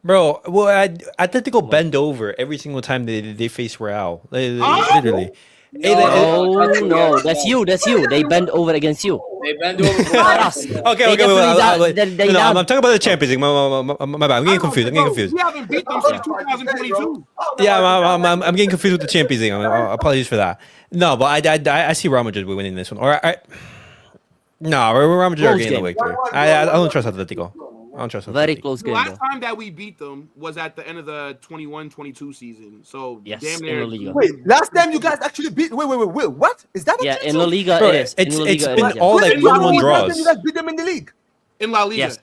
Bro, well, Atletico bend over every single time they face Real. Literally. Oh no, that's you. They bend over against you. They bend over. Not us. Okay, I'm I'm talking about the Champions League. My bad. I'm getting confused. We haven't beat them since 2022. Yeah, I'm getting confused with the Champions League. Apologies for that. No, but I see Real Madrid winning this one. No, Real Madrid are getting the victory. I don't trust Atletico. I don't trust Atletico. Very close The game, last bro. time that we beat them was at the end of the 21-22 season. So Yes, damn in near. La Liga. Wait, last time you guys actually beat. Wait. What is that? Yeah, in La Liga Bro, it is. In La it's Liga been it is, yeah. all like 1-1 draws. You guys beat them in the league. In La Liga. Yes.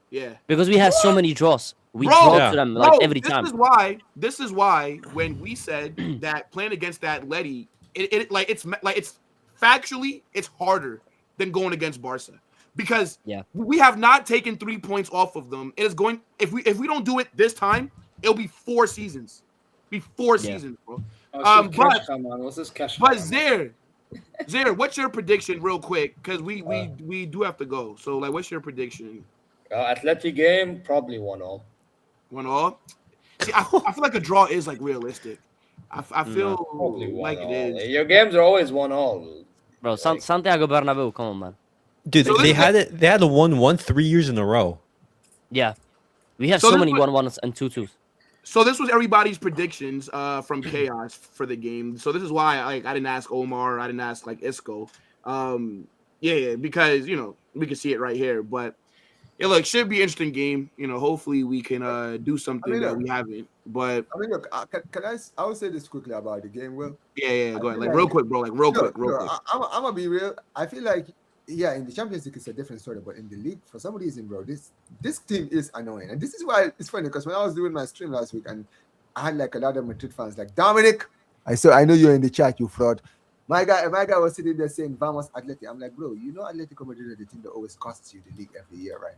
Yeah. Because we had so many draws. We Bro, draw yeah. to them like Bro, every time. This is why when we said that playing against that Atleti, it's factually it's harder than going against Barca because we have not taken 3 points off of them. It is going if we don't do it this time, it'll be 4 seasons. Seasons, bro. What's this cash? But Zeer, what's your prediction, real quick? Because we do have to go. So like, what's your prediction? Atleti game probably 1-0. 1-1. See, I feel like a draw is like realistic. I feel Probably like it 1-0. is. Your games are always 1-0. Bro, Santiago Bernabéu, come on, man. Dude, So they had a 1-1 3 years in a row. Yeah. We have So so this many was- 1-1s and 2-2s. So this was everybody's predictions from Chaos for the game. So this is why I didn't ask Omar, I didn't ask like Isko. Because we can see it right here. But yeah, look, should be an interesting game. Hopefully we can do something that we haven't. But I mean, look, can I will say this quickly about the game, Will. yeah, go ahead. Like real quick, bro. Like real quick. I'm gonna be real. I feel like in the Champions League it's a different story, but in the league, for some reason, bro, this team is annoying, and this is why it's funny because when I was doing my stream last week, and I had like a lot of Madrid fans, like Dominic. I know you're in the chat, you fraud. My guy was sitting there saying, "Vamos Atleti." I'm like, bro, Atletico Madrid are the team that always costs you the league every year, right?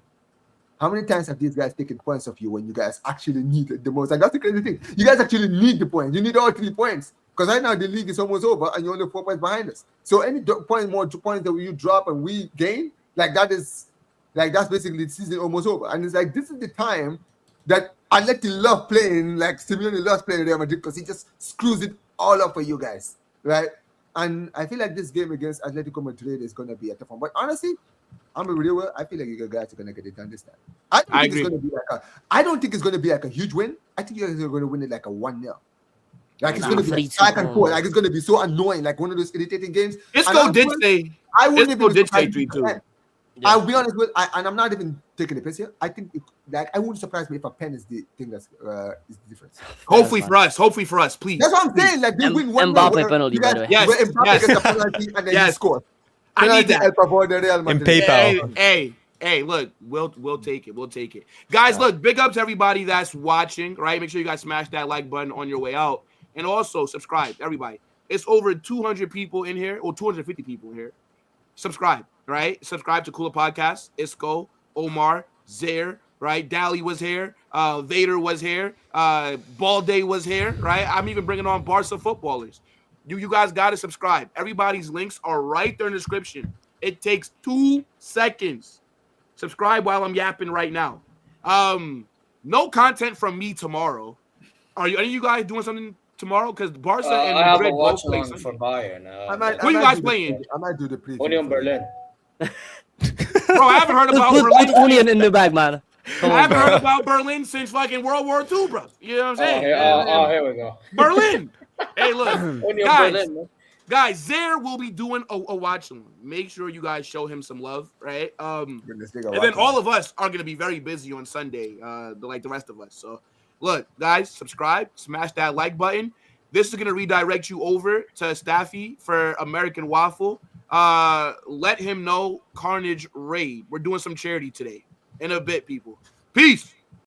How many times have these guys taken points off you when you guys actually need it the most? And that's the crazy thing. You guys actually need the points. You need all 3 points. Because right now the league is almost over and you're only 4 points behind us. So any more 2 points that you drop and we gain, that's basically the season almost over. And it's like this is the time that Atleti love playing, like Simeone loves playing Real Madrid because he just screws it all up for you guys, right? And I feel like this game against Atletico Madrid is gonna be a tough one. But honestly, I'm a real. I feel like you guys are gonna get it done this time. I don't think it's gonna be like a huge win. I think you guys are gonna win it like a 1-0. Like it's gonna be like back and forth. Like it's gonna be so annoying, like one of those irritating games. Isko did say 3-2. I'll be honest with, and I'm not even taking the piss here. I think I wouldn't surprise me if a pen is the thing that's is the difference. Hopefully for us, please. That's what I'm saying. Like they win 1-0. Mbappé penalty, by the way. Yes, where Mbappé gets a penalty and then he scores. I need that. In PayPal. Hey, look, we'll take it. We'll take it. Guys, look, big up to everybody that's watching, right? Make sure you guys smash that like button on your way out. And also subscribe, everybody. It's over 200 people in here, or 250 people in here. Subscribe, right? Subscribe to Cooler Podcast. Isko, Omar, Zeer, right? Dally was here. Vator was here. Balde was here, right? I'm even bringing on Barca footballers. You guys got to subscribe. Everybody's links are right there in the description. It takes 2 seconds. Subscribe while I'm yapping right now. No content from me tomorrow. Are any of you guys doing something tomorrow? Because Barca and I have Madrid a both watch play along Sunday. for Bayern. Who are you guys playing? I might do the preview. Union Berlin. Bro, I haven't heard about Put Berlin. onion in the bag, man. Come I on, haven't bro. heard about Berlin since fucking World War II, bro. You know what I'm saying? Here we go. Berlin. Hey, look, Union guys. Berlin, man. Guys, Zeer will be doing a watch along. Make sure you guys show him some love, right? And then all of us are gonna be very busy on Sunday, like the rest of us. So, look, guys, subscribe, smash that like button. This is gonna redirect you over to Staffy for American Waffle. Let him know Carnage Raid. We're doing some charity today. In a bit, people. Peace.